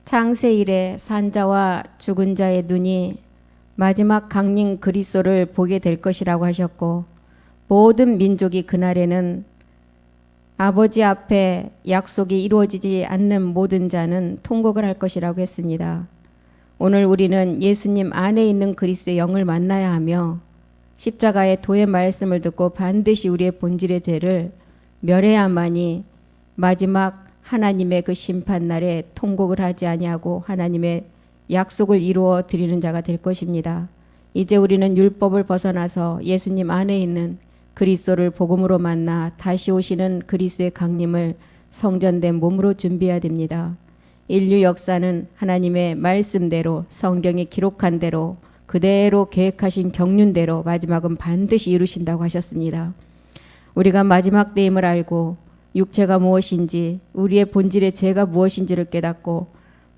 창세 이래 산자와 죽은 자의 눈이 마지막 강림 그리스도를 보게 될 것이라고 하셨고, 모든 민족이 그날에는 아버지 앞에 약속이 이루어지지 않는 모든 자는 통곡을 할 것이라고 했습니다. 오늘 우리는 예수님 안에 있는 그리스도의 영을 만나야 하며 십자가의 도의 말씀을 듣고 반드시 우리의 본질의 죄를 멸해야만이 마지막 하나님의 그 심판날에 통곡을 하지 아니하고 하나님의 약속을 이루어 드리는 자가 될 것입니다. 이제 우리는 율법을 벗어나서 예수님 안에 있는 그리스도를 복음으로 만나 다시 오시는 그리스도의 강림을 성전된 몸으로 준비해야 됩니다. 인류 역사는 하나님의 말씀대로 성경에 기록한 대로 그대로 계획하신 경륜대로 마지막은 반드시 이루신다고 하셨습니다. 우리가 마지막 때임을 알고 육체가 무엇인지 우리의 본질의 죄가 무엇인지를 깨닫고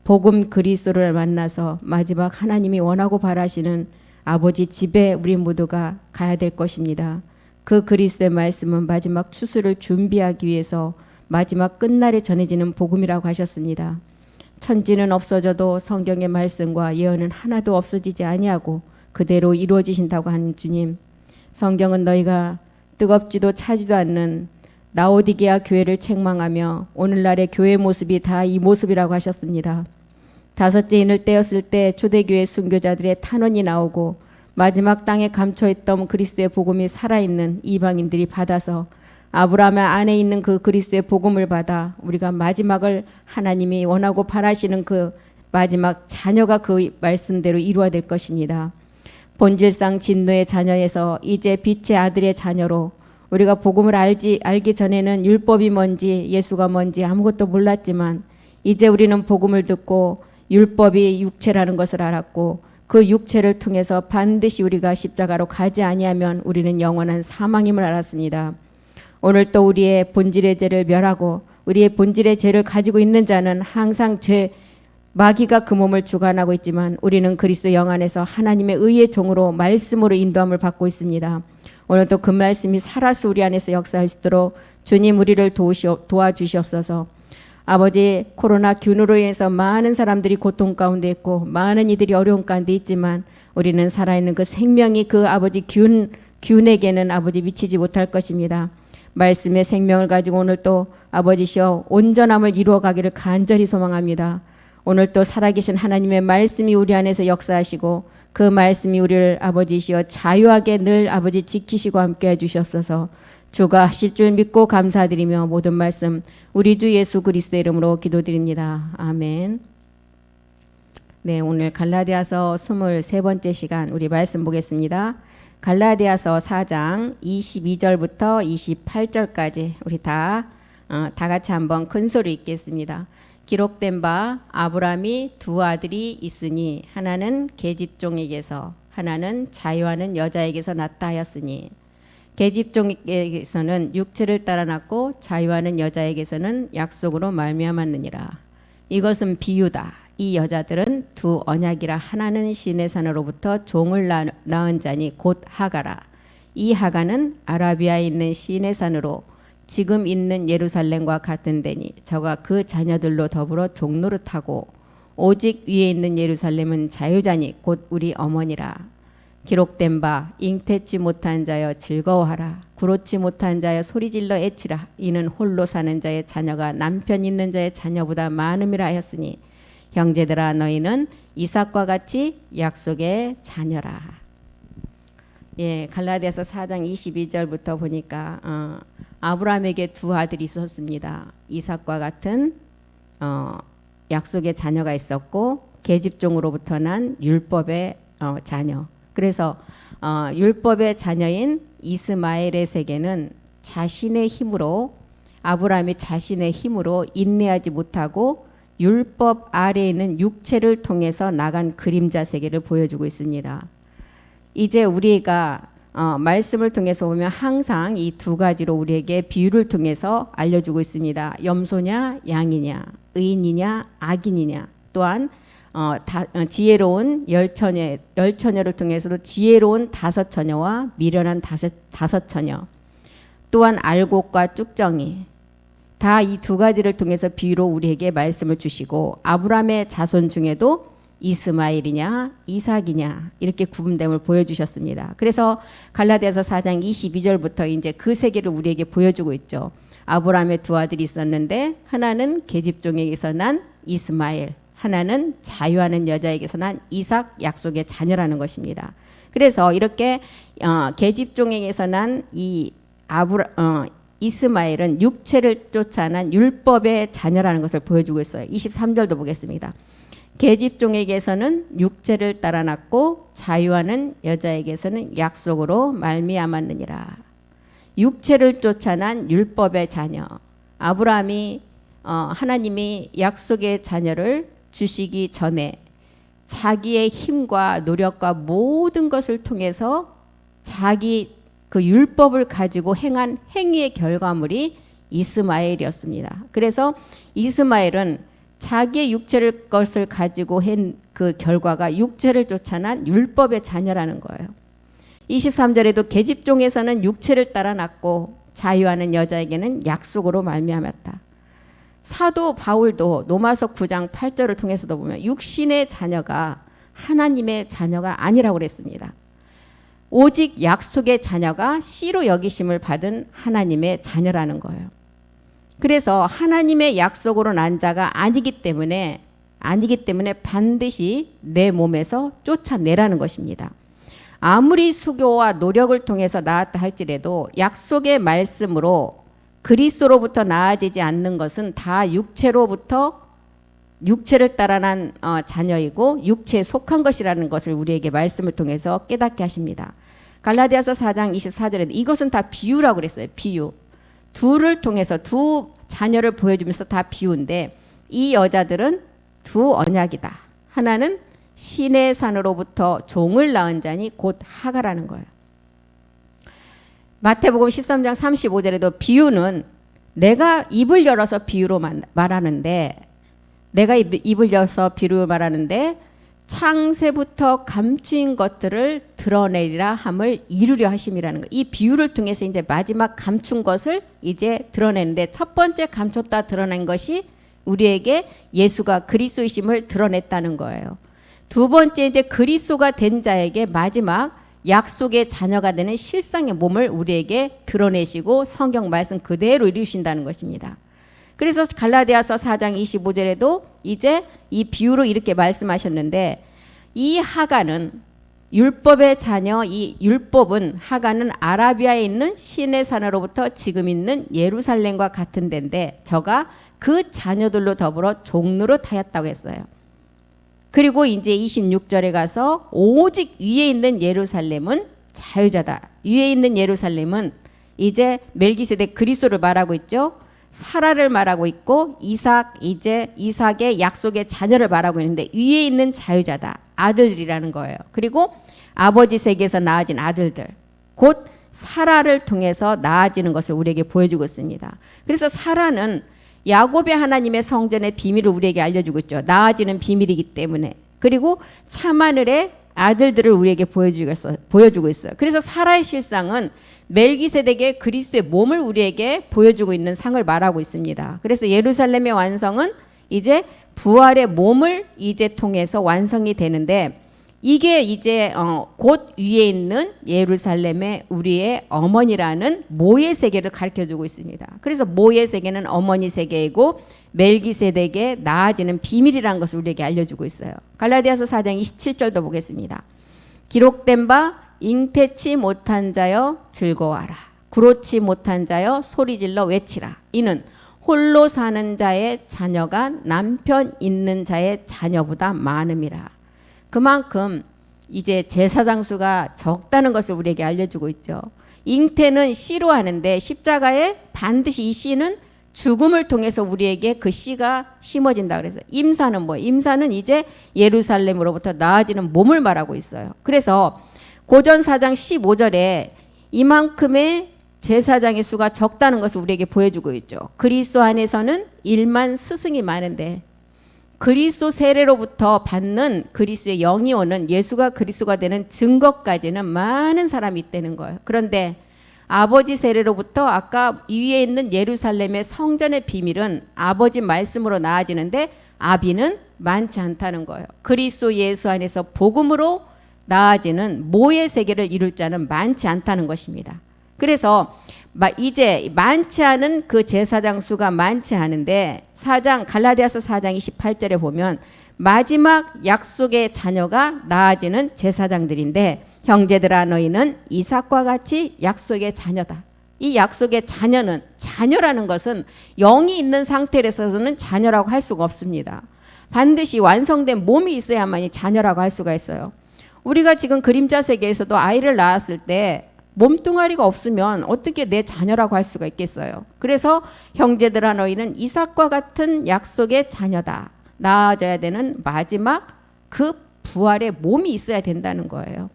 복음 그리스도를 만나서 마지막 하나님이 원하고 바라시는 아버지 집에 우리 모두가 가야 될 것입니다. 그 그리스도의 말씀은 마지막 추수를 준비하기 위해서 마지막 끝날에 전해지는 복음이라고 하셨습니다. 천지는 없어져도 성경의 말씀과 예언은 하나도 없어지지 아니하고 그대로 이루어지신다고 하는 주님, 성경은 너희가 뜨겁지도 차지도 않는 라오디게아 교회를 책망하며 오늘날의 교회 모습이 다 이 모습이라고 하셨습니다. 다섯째 인을 떼었을 때 초대교회 순교자들의 탄원이 나오고 마지막 땅에 감춰있던 그리스도의 복음이 살아있는 이방인들이 받아서 아브라함 안에 있는 그 그리스도의 복음을 받아 우리가 마지막을 하나님이 원하고 바라시는 그 마지막 자녀가 그 말씀대로 이루어야 될 것입니다. 본질상 진노의 자녀에서 이제 빛의 아들의 자녀로 우리가 복음을 알기 전에는 율법이 뭔지 예수가 뭔지 아무것도 몰랐지만 이제 우리는 복음을 듣고 율법이 육체라는 것을 알았고 그 육체를 통해서 반드시 우리가 십자가로 가지 아니하면 우리는 영원한 사망임을 알았습니다. 오늘 또 우리의 본질의 죄를 멸하고 우리의 본질의 죄를 가지고 있는 자는 항상 마귀가 그 몸을 주관하고 있지만 우리는 그리스도 영 안에서 하나님의 의의 종으로 말씀으로 인도함을 받고 있습니다. 오늘도 그 말씀이 살아서 우리 안에서 역사하시도록 주님 우리를 도와주시옵소서. 아버지, 코로나 균으로 인해서 많은 사람들이 고통 가운데 있고 많은 이들이 어려운 가운데 있지만 우리는 살아있는 그 생명이 그 아버지 균에게는 아버지 미치지 못할 것입니다. 말씀의 생명을 가지고 오늘 또 아버지시여 온전함을 이루어가기를 간절히 소망합니다. 오늘 또 살아계신 하나님의 말씀이 우리 안에서 역사하시고 그 말씀이 우리를 아버지시여 자유하게 늘 아버지 지키시고 함께해 주셨어서 주가 하실 줄 믿고 감사드리며 모든 말씀 우리 주 예수 그리스도의 이름으로 기도드립니다. 아멘. 네, 오늘 갈라디아서 23번째 시간 우리 말씀 보겠습니다. 갈라디아서 4장 22절부터 28절까지 우리 다 같이 한번 큰 소리 읽겠습니다. 기록된 바 아브라함이 두 아들이 있으니 하나는 계집종에게서 하나는 자유하는 여자에게서 낳다 하였으니 계집종에게서는 육체를 따라 낳고 자유하는 여자에게서는 약속으로 말미암았느니라. 이것은 비유다. 이 여자들은 두 언약이라 하나는 신의 산으로부터 종을 낳은 자니 곧 하가라. 이 하가는 아라비아에 있는 신의 산으로 지금 있는 예루살렘과 같은 데니 저가 그 자녀들로 더불어 종노릇하고 오직 위에 있는 예루살렘은 자유자니 곧 우리 어머니라. 기록된 바 잉태치 못한 자여 즐거워하라. 구로치 못한 자여 소리질러 애치라. 이는 홀로 사는 자의 자녀가 남편 있는 자의 자녀보다 많음이라 하였으니 형제들아 너희는 이삭과 같이 약속의 자녀라. 예, 갈라디아서 4장 22절부터 보니까 아브라함에게 두 아들이 있었습니다. 이삭과 같은 약속의 자녀가 있었고 계집종으로부터 난 율법의 자녀. 그래서 율법의 자녀인 이스마엘의 세계는 자신의 힘으로 아브라함이 자신의 힘으로 인내하지 못하고 율법 아래에 있는 육체를 통해서 나간 그림자 세계를 보여주고 있습니다. 이제 우리가 말씀을 통해서 보면 항상 이 두 가지로 우리에게 비유를 통해서 알려주고 있습니다. 염소냐 양이냐 의인이냐 악인이냐 또한 지혜로운 열처녀를 통해서도 지혜로운 다섯 처녀와 미련한 다섯 처녀 또한 알곡과 쭉정이 다 이 두 가지를 통해서 비유로 우리에게 말씀을 주시고 아브라함의 자손 중에도 이스마엘이냐 이삭이냐 이렇게 구분됨을 보여주셨습니다. 그래서 갈라디아서 4장 22절부터 이제 그 세계를 우리에게 보여주고 있죠. 아브라함의 두 아들이 있었는데 하나는 계집종에게서 난 이스마엘, 하나는 자유하는 여자에게서 난 이삭 약속의 자녀라는 것입니다. 그래서 이렇게 계집종에게서 난 이 이스마엘은 육체를 쫓아 난 율법의 자녀라는 것을 보여주고 있어요. 23절도 보겠습니다. 계집종에게서는 육체를 따라 낳고 자유하는 여자에게서는 약속으로 말미암았느니라. 육체를 쫓아 난 율법의 자녀. 아브라함이 하나님이 약속의 자녀를 주시기 전에 자기의 힘과 노력과 모든 것을 통해서 자기 그 율법을 가지고 행한 행위의 결과물이 이스마엘이었습니다. 그래서 이스마엘은 자기의 육체를 것을 가지고 한 그 결과가 육체를 쫓아난 율법의 자녀라는 거예요. 23절에도 계집종에서는 육체를 따라 낳고 자유하는 여자에게는 약속으로 말미암았다. 사도 바울도 로마서 9장 8절을 통해서도 보면 육신의 자녀가 하나님의 자녀가 아니라고 그랬습니다. 오직 약속의 자녀가 씨로 여기심을 받은 하나님의 자녀라는 거예요. 그래서 하나님의 약속으로 난 자가 아니기 때문에 반드시 내 몸에서 쫓아내라는 것입니다. 아무리 수고와 노력을 통해서 낳았다 할지라도 약속의 말씀으로 그리스도로부터 나아지지 않는 것은 다 육체를 따라 난 자녀이고 육체에 속한 것이라는 것을 우리에게 말씀을 통해서 깨닫게 하십니다. 갈라디아서 4장 24절에 이것은 다 비유라고 그랬어요. 비유. 둘을 통해서 두 자녀를 보여주면서 다 비유인데 이 여자들은 두 언약이다. 하나는 신의 산으로부터 종을 낳은 자니 곧 하가라는 거예요. 마태복음 13장 35절에도 비유는 내가 입을 열어서 비유로 말하는데 창세부터 감추인 것들을 드러내리라 함을 이루려 하심이라는 거. 이 비유를 통해서 이제 마지막 감춘 것을 이제 드러내는데 첫 번째 감췄다 드러낸 것이 우리에게 예수가 그리스도이심을 드러냈다는 거예요. 두 번째 이제 그리스도가 된 자에게 마지막 약속의 자녀가 되는 실상의 몸을 우리에게 드러내시고 성경 말씀 그대로 이루신다는 것입니다. 그래서 갈라디아서 4장 25절에도 이제 이 비유로 이렇게 말씀하셨는데 이 하가는 율법의 자녀, 이 율법은 하가는 아라비아에 있는 신의 산으로부터 지금 있는 예루살렘과 같은 데인데 저가 그 자녀들로 더불어 종노릇 하였다고 했어요. 그리고 이제 26절에 가서 오직 위에 있는 예루살렘은 자유자다. 위에 있는 예루살렘은 이제 멜기세덱 그리스도를 말하고 있죠. 사라를 말하고 있고 이삭의 약속의 자녀를 말하고 있는데 위에 있는 자유자다. 아들이라는 거예요. 그리고 아버지 세계에서 낳아진 아들들 곧 사라를 통해서 낳아지는 것을 우리에게 보여주고 있습니다. 그래서 사라는 야곱의 하나님의 성전의 비밀을 우리에게 알려주고 있죠. 낳아지는 비밀이기 때문에. 그리고 참하늘의 아들들을 우리에게 보여주고 있어요. 그래서 사라의 실상은 멜기세덱의 그리스도의 몸을 우리에게 보여주고 있는 상을 말하고 있습니다. 그래서 예루살렘의 완성은 이제 부활의 몸을 이제 통해서 완성이 되는데 이게 이제 곧 위에 있는 예루살렘의 우리의 어머니라는 모의 세계를 가르쳐주고 있습니다. 그래서 모의 세계는 어머니 세계이고 멜기세덱의 나아지는 비밀이라는 것을 우리에게 알려주고 있어요. 갈라디아서 4장 27절도 보겠습니다. 기록된 바 잉태치 못한 자여 즐거워하라. 구로치 못한 자여 소리질러 외치라. 이는 홀로 사는 자의 자녀가 남편 있는 자의 자녀보다 많음이라. 그만큼 이제 제사장 수가 적다는 것을 우리에게 알려주고 있죠. 잉태는 씨로 하는데 십자가에 반드시 이 씨는 죽음을 통해서 우리에게 그 씨가 심어진다 그래서 임사는 뭐예요? 임사는 이제 예루살렘으로부터 나아지는 몸을 말하고 있어요. 그래서 고전 4장 15절에 이만큼의 제사장의 수가 적다는 것을 우리에게 보여주고 있죠. 그리스도 안에서는 1만 스승이 많은데 그리스도 세례로부터 받는 그리스도의 영이 오는 예수가 그리스도가 되는 증거까지는 많은 사람이 있다는 거예요. 그런데 아버지 세례로부터 아까 위에 있는 예루살렘의 성전의 비밀은 아버지 말씀으로 나아지는데 아비는 많지 않다는 거예요. 그리스도 예수 안에서 복음으로 나아지는 모의 세계를 이룰 자는 많지 않다는 것입니다. 그래서 이제 많지 않은 그 제사장 수가 많지 않은데 갈라디아서 4장 28절에 보면 마지막 약속의 자녀가 나아지는 제사장들인데 형제들아 너희는 이삭과 같이 약속의 자녀다. 이 약속의 자녀라는 것은 영이 있는 상태에서는 자녀라고 할 수가 없습니다. 반드시 완성된 몸이 있어야만이 자녀라고 할 수가 있어요. 우리가 지금 그림자 세계에서도 아이를 낳았을 때 몸뚱아리가 없으면 어떻게 내 자녀라고 할 수가 있겠어요. 그래서 형제들아 너희는 이삭과 같은 약속의 자녀다. 나아져야 되는 마지막 그 부활의 몸이 있어야 된다는 거예요.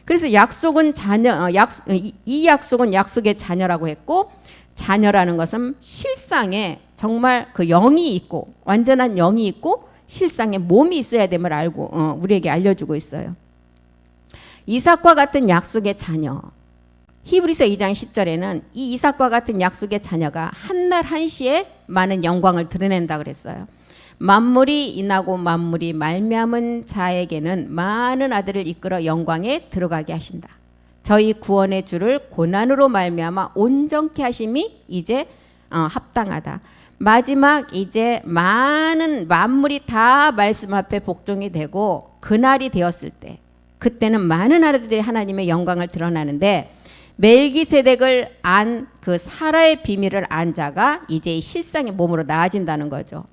그래서 약속은 이 약속은 약속의 자녀라고 했고 자녀라는 것은 실상에 정말 그 영이 있고 완전한 영이 있고 실상에 몸이 있어야 됨을 알고 우리에게 알려주고 있어요. 이삭과 같은 약속의 자녀. 히브리서 2장 10절에는 이 이삭과 같은 약속의 자녀가 한날 한시에 많은 영광을 드러낸다 그랬어요. 만물이 인하고 만물이 말미암은 자에게는 많은 아들을 이끌어 영광에 들어가게 하신다. 저희 구원의 주를 고난으로 말미암아 온전케 하심이 이제 합당하다. 마지막 이제 많은 만물이 다 말씀 앞에 복종이 되고 그날이 되었을 때 그때는 많은 아들들이 하나님의 영광을 드러나는데 멜기세덱을 안 그 사라의 비밀을 안 자가 이제 실상의 몸으로 나아진다는 거죠.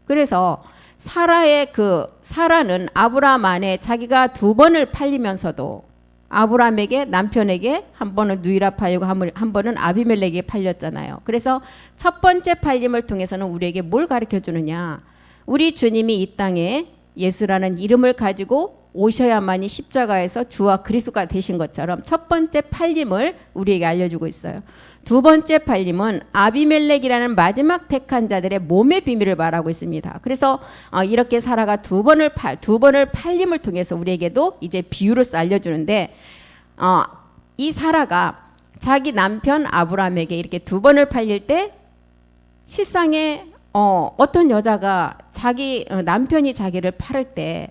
그래서 사라는 아브라함 안에 자기가 2번을 팔리면서도 아브라함에게 남편에게 한 번은 누이라 팔리고 한 번은 아비멜렉에게 팔렸잖아요. 그래서 첫 번째 팔림을 통해서는 우리에게 뭘 가르쳐 주느냐? 우리 주님이 이 땅에 예수라는 이름을 가지고 오셔야만이 십자가에서 주와 그리스도가 되신 것처럼 첫 번째 팔림을 우리에게 알려주고 있어요. 두 번째 팔림은 아비멜렉이라는 마지막 택한 자들의 몸의 비밀을 말하고 있습니다. 그래서 이렇게 사라가 두 번을 팔림을 통해서 우리에게도 이제 비유로서 알려주는데 이 사라가 자기 남편 아브라함에게 이렇게 2번을 팔릴 때 실상에 어떤 여자가 자기 남편이 자기를 팔을 때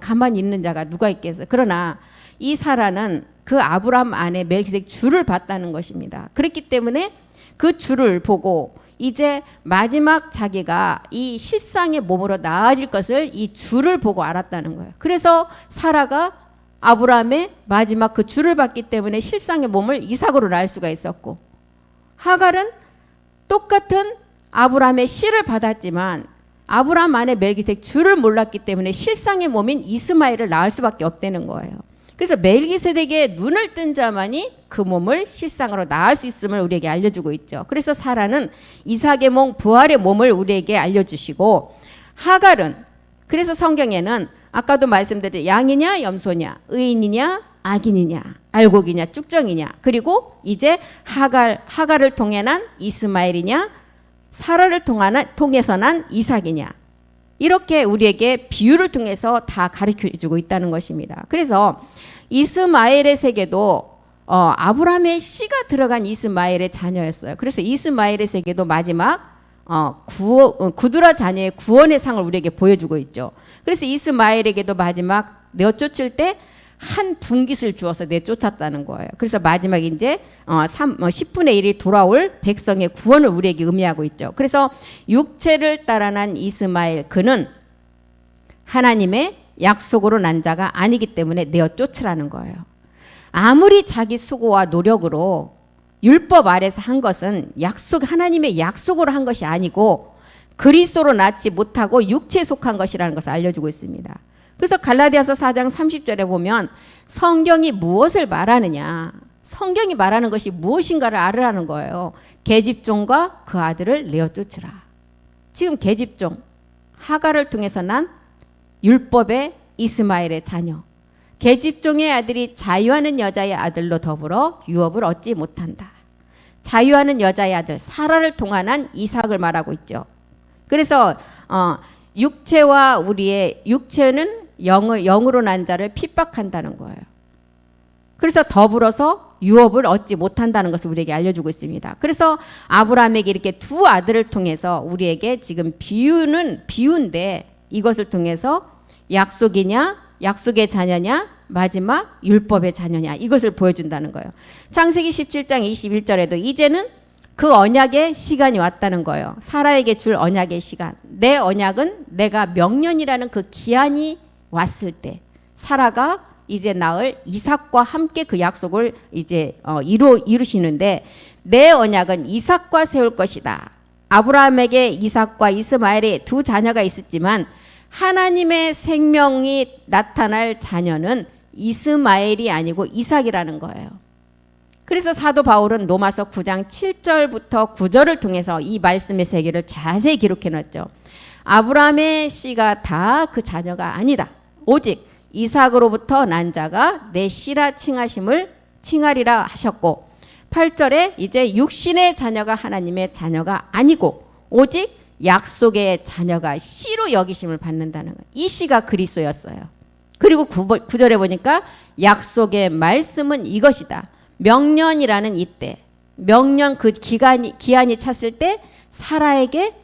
가만히 있는 자가 누가 있겠어요. 그러나 이 사라는 그 아브라함 안에 멜기세덱 주를 봤다는 것입니다. 그렇기 때문에 그 주를 보고 이제 마지막 자기가 이 실상의 몸으로 나아질 것을 이 주를 보고 알았다는 거예요. 그래서 사라가 아브라함의 마지막 그 주를 봤기 때문에 실상의 몸을 이삭으로 낳을 수가 있었고, 하갈은 똑같은 아브라함의 씨를 받았지만 아브라함 안에 멜기세덱 주를 몰랐기 때문에 실상의 몸인 이스마엘을 낳을 수밖에 없다는 거예요. 그래서 멜기세덱의 눈을 뜬 자만이 그 몸을 실상으로 낳을 수 있음을 우리에게 알려주고 있죠. 그래서 사라는 이삭의 몸, 부활의 몸을 우리에게 알려주시고, 하갈은 그래서 성경에는 아까도 말씀드렸듯이 양이냐 염소냐, 의인이냐 악인이냐, 알곡이냐 쭉정이냐, 그리고 이제 하갈을 통해 난 이스마엘이냐, 사라를 통해서 난 이삭이냐, 이렇게 우리에게 비유를 통해서 다 가르쳐주고 있다는 것입니다. 그래서 이스마엘의 세계도 아브라함의 씨가 들어간 이스마엘의 자녀였어요. 그래서 이스마엘의 세계도 마지막 구두라 자녀의 구원의 상을 우리에게 보여주고 있죠. 그래서 이스마엘에게도 마지막 내쫓을 때 한 분깃을 주어서 내쫓았다는 거예요. 그래서 마지막 이제 10분의 1이 돌아올 백성의 구원을 우리에게 의미하고 있죠. 그래서 육체를 따라 난 이스마엘, 그는 하나님의 약속으로 난 자가 아니기 때문에 내어쫓으라는 거예요. 아무리 자기 수고와 노력으로 율법 아래서 한 것은 하나님의 약속으로 한 것이 아니고 그리스도로 낳지 못하고 육체에 속한 것이라는 것을 알려주고 있습니다. 그래서 갈라디아서 4장 30절에 보면 성경이 무엇을 말하느냐, 성경이 말하는 것이 무엇인가를 알으라는 거예요. 계집종과 그 아들을 내어쫓으라. 지금 계집종 하갈을 통해서 난 율법의 이스마엘의 자녀, 계집종의 아들이 자유하는 여자의 아들로 더불어 유업을 얻지 못한다. 자유하는 여자의 아들 사라를 통한 이삭을 말하고 있죠. 그래서 육체와 우리의 육체는 영으로 난 자를 핍박한다는 거예요. 그래서 더불어서 유업을 얻지 못한다는 것을 우리에게 알려주고 있습니다. 그래서 아브라함에게 이렇게 두 아들을 통해서 우리에게 지금 비유인데 이것을 통해서 약속이냐, 약속의 자녀냐, 마지막 율법의 자녀냐, 이것을 보여준다는 거예요. 창세기 17장 21절에도 이제는 그 언약의 시간이 왔다는 거예요. 사라에게 줄 언약의 시간. 내 언약은 내가 명년이라는 그 기한이 왔을 때 사라가 이제 낳을 이삭과 함께 그 약속을 이제 이루시는데, 내 언약은 이삭과 세울 것이다. 아브라함에게 이삭과 이스마엘의 두 자녀가 있었지만 하나님의 생명이 나타날 자녀는 이스마엘이 아니고 이삭이라는 거예요. 그래서 사도 바울은 로마서 9장 7절부터 9절을 통해서 이 말씀의 세계를 자세히 기록해 놨죠. 아브라함의 씨가 다 그 자녀가 아니다. 오직 이삭으로부터 난 자가 내 씨라 칭하리라 하셨고, 8절에 이제 육신의 자녀가 하나님의 자녀가 아니고 오직 약속의 자녀가 씨로 여기심을 받는다는 거예요. 이 씨가 그리스도였어요. 그리고 9절에 보니까 약속의 말씀은 이것이다. 명년이라는 이때, 명년 그 기한이 찼을 때 사라에게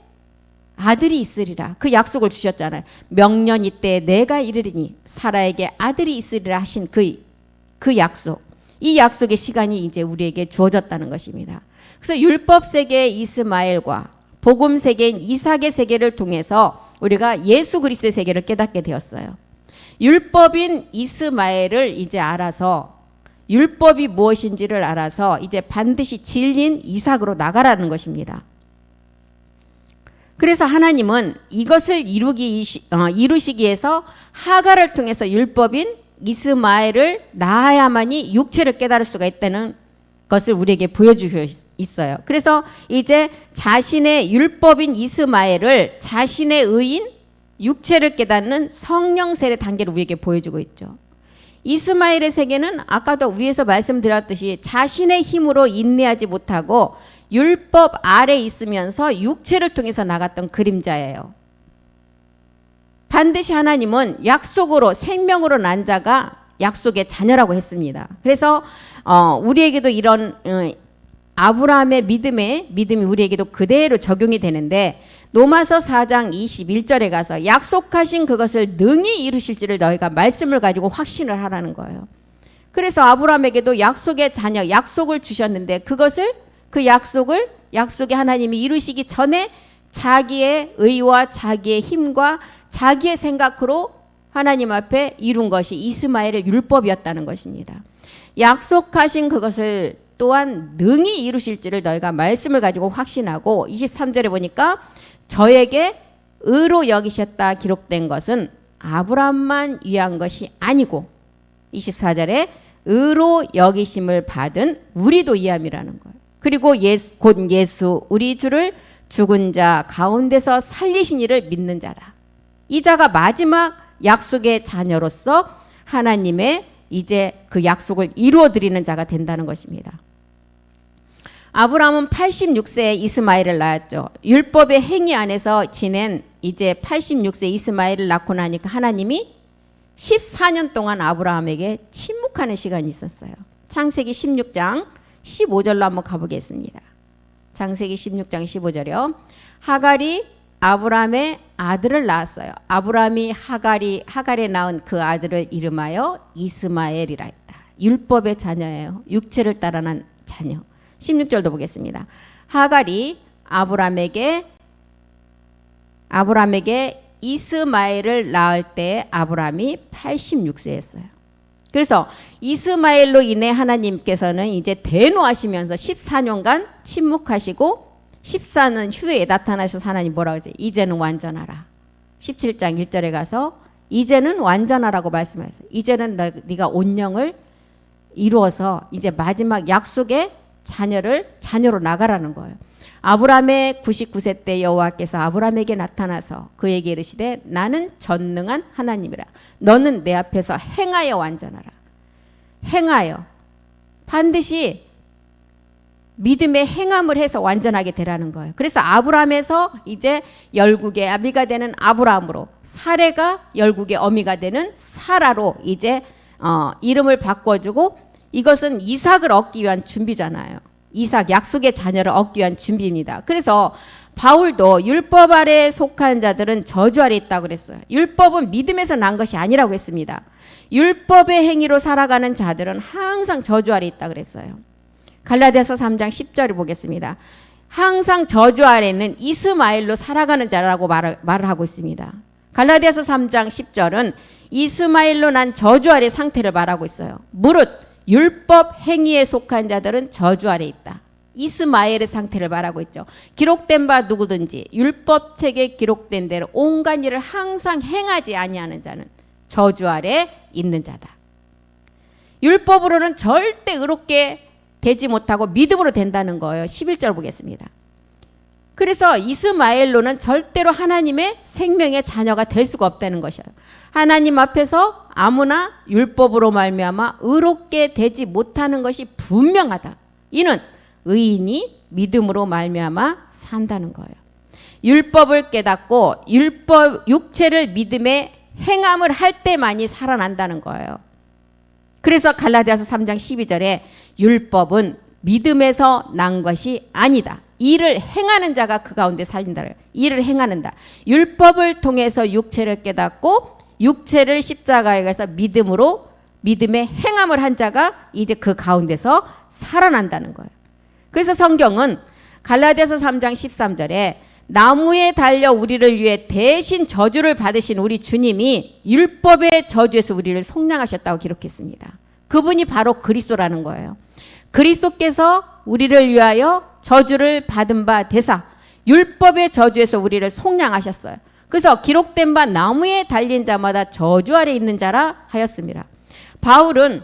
아들이 있으리라. 그 약속을 주셨잖아요. 명년 이때 내가 이르리니 사라에게 아들이 있으리라 하신 그 약속. 이 약속의 시간이 이제 우리에게 주어졌다는 것입니다. 그래서 율법 세계의 이스마엘과 복음 세계인 이삭의 세계를 통해서 우리가 예수 그리스도의 세계를 깨닫게 되었어요. 율법인 이스마엘을 이제 알아서, 율법이 무엇인지를 알아서 이제 반드시 진리인 이삭으로 나가라는 것입니다. 그래서 하나님은 이것을 이루시기 위해서 하갈을 통해서 율법인 이스마엘을 낳아야만이 육체를 깨달을 수가 있다는 것을 우리에게 보여주고 있어요. 그래서 이제 자신의 율법인 이스마엘을 자신의 의인 육체를 깨닫는 성령 세례 단계를 우리에게 보여주고 있죠. 이스마엘의 세계는 아까도 위에서 말씀드렸듯이 자신의 힘으로 인내하지 못하고 율법 아래 있으면서 육체를 통해서 나갔던 그림자예요. 반드시 하나님은 약속으로 생명으로 난 자가 약속의 자녀라고 했습니다. 그래서 우리에게도 이런 아브라함의 믿음이 우리에게도 그대로 적용이 되는데, 로마서 4장 21절에 가서 약속하신 그것을 능히 이루실지를 너희가 말씀을 가지고 확신을 하라는 거예요. 그래서 아브라함에게도 약속의 자녀, 약속을 주셨는데 그 약속이 하나님이 이루시기 전에 자기의 의와 자기의 힘과 자기의 생각으로 하나님 앞에 이룬 것이 이스마엘의 율법이었다는 것입니다. 약속하신 그것을 또한 능히 이루실지를 너희가 말씀을 가지고 확신하고, 23절에 보니까 저에게 의로 여기셨다 기록된 것은 아브라함만 위한 것이 아니고, 24절에 의로 여기심을 받은 우리도 이함이라는 거예요. 그리고 곧 예수 우리 주를 죽은 자 가운데서 살리신 이를 믿는 자다. 이 자가 마지막 약속의 자녀로서 하나님의 이제 그 약속을 이루어 드리는 자가 된다는 것입니다. 아브라함은 86세에 이스마엘을 낳았죠. 율법의 행위 안에서 지낸 이제 86세 이스마엘을 낳고 나니까 하나님이 14년 동안 아브라함에게 침묵하는 시간이 있었어요. 창세기 16장 15절로 한번 가보겠습니다. 창세기 16장 15절이요. 하갈이 아브라함의 아들을 낳았어요. 아브라함이 하갈에 낳은 그 아들을 이름하여 이스마엘이라 했다. 율법의 자녀예요. 육체를 따라 난 자녀. 16절도 보겠습니다. 하갈이 아브라함에게 이스마엘을 낳을 때 아브라함이 86세였어요. 그래서 이스마엘로 인해 하나님께서는 이제 대노하시면서 14년간 침묵하시고 14년 후에 나타나셔서 하나님 뭐라고 하죠? 이제는 완전하라. 17장 1절에 가서 이제는 완전하라고 말씀하셨어요. 이제는 네가 온영을 이루어서 이제 마지막 약속의 자녀로 나가라는 거예요. 아브라함의 99세 때 여호와께서 아브라함에게 나타나서 그에게 이르시되 나는 전능한 하나님이라. 너는 내 앞에서 행하여 완전하라. 행하여. 반드시 믿음의 행함을 해서 완전하게 되라는 거예요. 그래서 아브라함에서 이제 열국의 아비가 되는 아브라함으로, 사레가 열국의 어미가 되는 사라로 이제 이름을 바꿔주고 이것은 이삭을 얻기 위한 준비잖아요. 이삭 약속의 자녀를 얻기 위한 준비입니다. 그래서 바울도 율법 아래 속한 자들은 저주 아래 있다고 그랬어요. 율법은 믿음에서 난 것이 아니라고 했습니다. 율법의 행위로 살아가는 자들은 항상 저주 아래 있다고 그랬어요. 갈라디아서 3장 10절을 보겠습니다. 항상 저주 아래는 이스마엘로 살아가는 자라고 말을 하고 있습니다. 갈라디아서 3장 10절은 이스마엘로 난 저주 아래 상태를 말하고 있어요. 무릇 율법 행위에 속한 자들은 저주 아래 있다. 이스마엘의 상태를 말하고 있죠. 기록된 바 누구든지 율법책에 기록된 대로 온갖 일을 항상 행하지 아니하는 자는 저주 아래 있는 자다. 율법으로는 절대 의롭게 되지 못하고 믿음으로 된다는 거예요. 11절 보겠습니다. 그래서 이스마엘로는 절대로 하나님의 생명의 자녀가 될 수가 없다는 것이에요. 하나님 앞에서 아무나 율법으로 말미암아 의롭게 되지 못하는 것이 분명하다. 이는 의인이 믿음으로 말미암아 산다는 거예요. 율법을 깨닫고 육체를 믿음에 행함을 할 때만이 살아난다는 거예요. 그래서 갈라디아서 3장 12절에 율법은 믿음에서 난 것이 아니다. 일을 행하는 자가 그 가운데 살린다. 일을 행하는 자. 율법을 통해서 육체를 깨닫고 육체를 십자가에 가서 믿음의 행함을 한 자가 이제 그 가운데서 살아난다는 거예요. 그래서 성경은 갈라디아서 3장 13절에 나무에 달려 우리를 위해 대신 저주를 받으신 우리 주님이 율법의 저주에서 우리를 속량하셨다고 기록했습니다. 그분이 바로 그리스도라는 거예요. 그리스도께서 우리를 위하여 저주를 받은 바 되사 율법의 저주에서 우리를 속량하셨어요. 그래서 기록된 바 나무에 달린 자마다 저주 아래 있는 자라 하였습니다. 바울은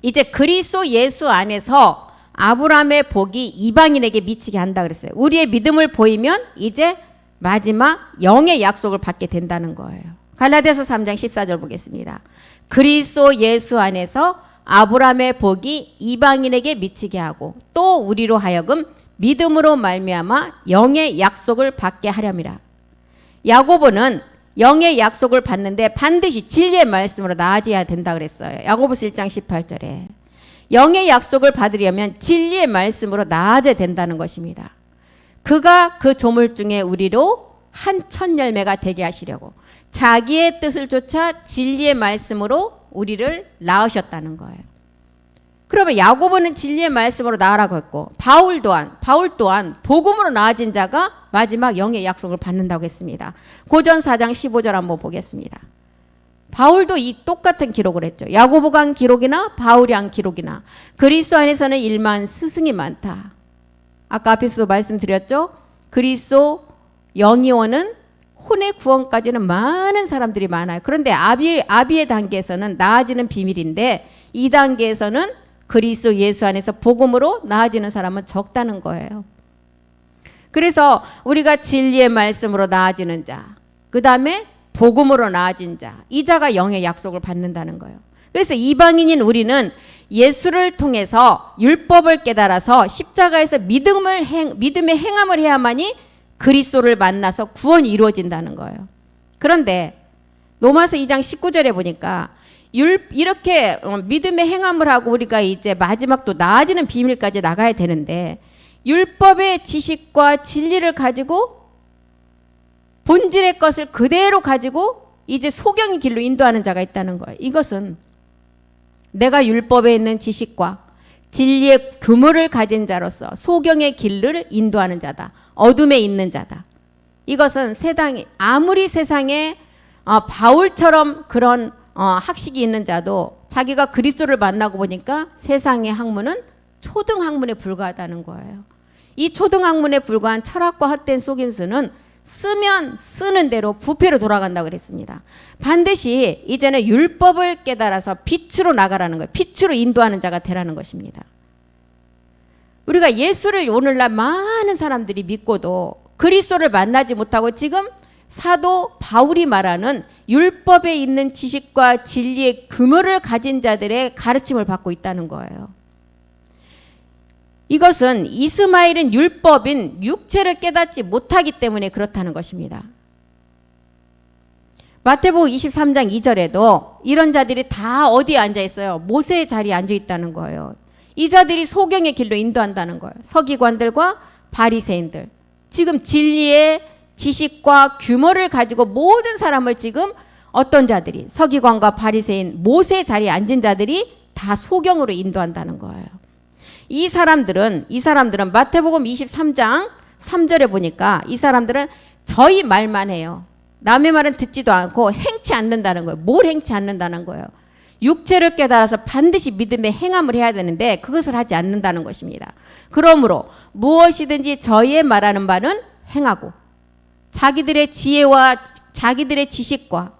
이제 그리스도 예수 안에서 아브라함의 복이 이방인에게 미치게 한다 그랬어요. 우리의 믿음을 보이면 이제 마지막 영의 약속을 받게 된다는 거예요. 갈라디아서 3장 14절 보겠습니다. 그리스도 예수 안에서 아브라함의 복이 이방인에게 미치게 하고 또 우리로 하여금 믿음으로 말미암아 영의 약속을 받게 하렵니다. 야고보는 영의 약속을 받는데 반드시 진리의 말씀으로 나아져야 된다 그랬어요. 야고보서 1장 18절에 영의 약속을 받으려면 진리의 말씀으로 나아져야 된다는 것입니다. 그가 그 조물 중에 우리로 한 천 열매가 되게 하시려고 자기의 뜻을 쫓아 진리의 말씀으로 우리를 낳으셨다는 거예요. 그러면 야고보는 진리의 말씀으로 나아라고 했고 바울 또한 복음으로 나아진 자가 마지막 영의 약속을 받는다고 했습니다. 고전 4장 15절 한번 보겠습니다. 바울도 이 똑같은 기록을 했죠. 야고보가 한 기록이나 바울이 한 기록이나 그리스도 안에서는 일만 스승이 많다. 아까 앞에서도 말씀드렸죠. 그리스도 영이원은 혼의 구원까지는 많은 사람들이 많아요. 그런데 아비의 단계에서는 나아지는 비밀인데 이 단계에서는 그리스도 예수 안에서 복음으로 나아지는 사람은 적다는 거예요. 그래서 우리가 진리의 말씀으로 나아지는 자, 그 다음에 복음으로 나아진 자, 이 자가 영의 약속을 받는다는 거예요. 그래서 이방인인 우리는 예수를 통해서 율법을 깨달아서 십자가에서 믿음의 행함을 해야만이 그리스도를 만나서 구원이 이루어진다는 거예요. 그런데 로마서 2장 19절에 보니까 이렇게 믿음의 행함을 하고 우리가 이제 마지막 또 나아지는 비밀까지 나가야 되는데 율법의 지식과 진리를 가지고 본질의 것을 그대로 가지고 이제 소경의 길로 인도하는 자가 있다는 거예요. 이것은 내가 율법에 있는 지식과 진리의 규모를 가진 자로서 소경의 길을 인도하는 자다. 어둠에 있는 자다. 이것은 아무리 세상에 바울처럼 그런 학식이 있는 자도 자기가 그리스도를 만나고 보니까 세상의 학문은 초등학문에 불과하다는 거예요. 이 초등학문에 불과한 철학과 헛된 속임수는 쓰면 쓰는 대로 부패로 돌아간다고 그랬습니다. 반드시 이제는 율법을 깨달아서 빛으로 나가라는 거예요. 빛으로 인도하는 자가 되라는 것입니다. 우리가 예수를 오늘날 많은 사람들이 믿고도 그리스도를 만나지 못하고 지금 사도 바울이 말하는 율법에 있는 지식과 진리의 규모를 가진 자들의 가르침을 받고 있다는 거예요. 이것은 이스마엘은 율법인 육체를 깨닫지 못하기 때문에 그렇다는 것입니다. 마태복음 23장 2절에도 이런 자들이 다 어디에 앉아 있어요? 모세의 자리에 앉아 있다는 거예요. 이 자들이 소경의 길로 인도한다는 거예요. 서기관들과 바리새인들. 지금 진리의 지식과 규모를 가지고 모든 사람을 지금 어떤 자들이 서기관과 바리새인 모세의 자리에 앉은 자들이 다 소경으로 인도한다는 거예요. 이 사람들은 마태복음 23장 3절에 보니까 이 사람들은 저희 말만 해요. 남의 말은 듣지도 않고 행치 않는다는 거예요. 뭘 행치 않는다는 거예요? 육체를 깨달아서 반드시 믿음의 행함을 해야 되는데 그것을 하지 않는다는 것입니다. 그러므로 무엇이든지 저희의 말하는 바는 행하고 자기들의 지혜와 자기들의 지식과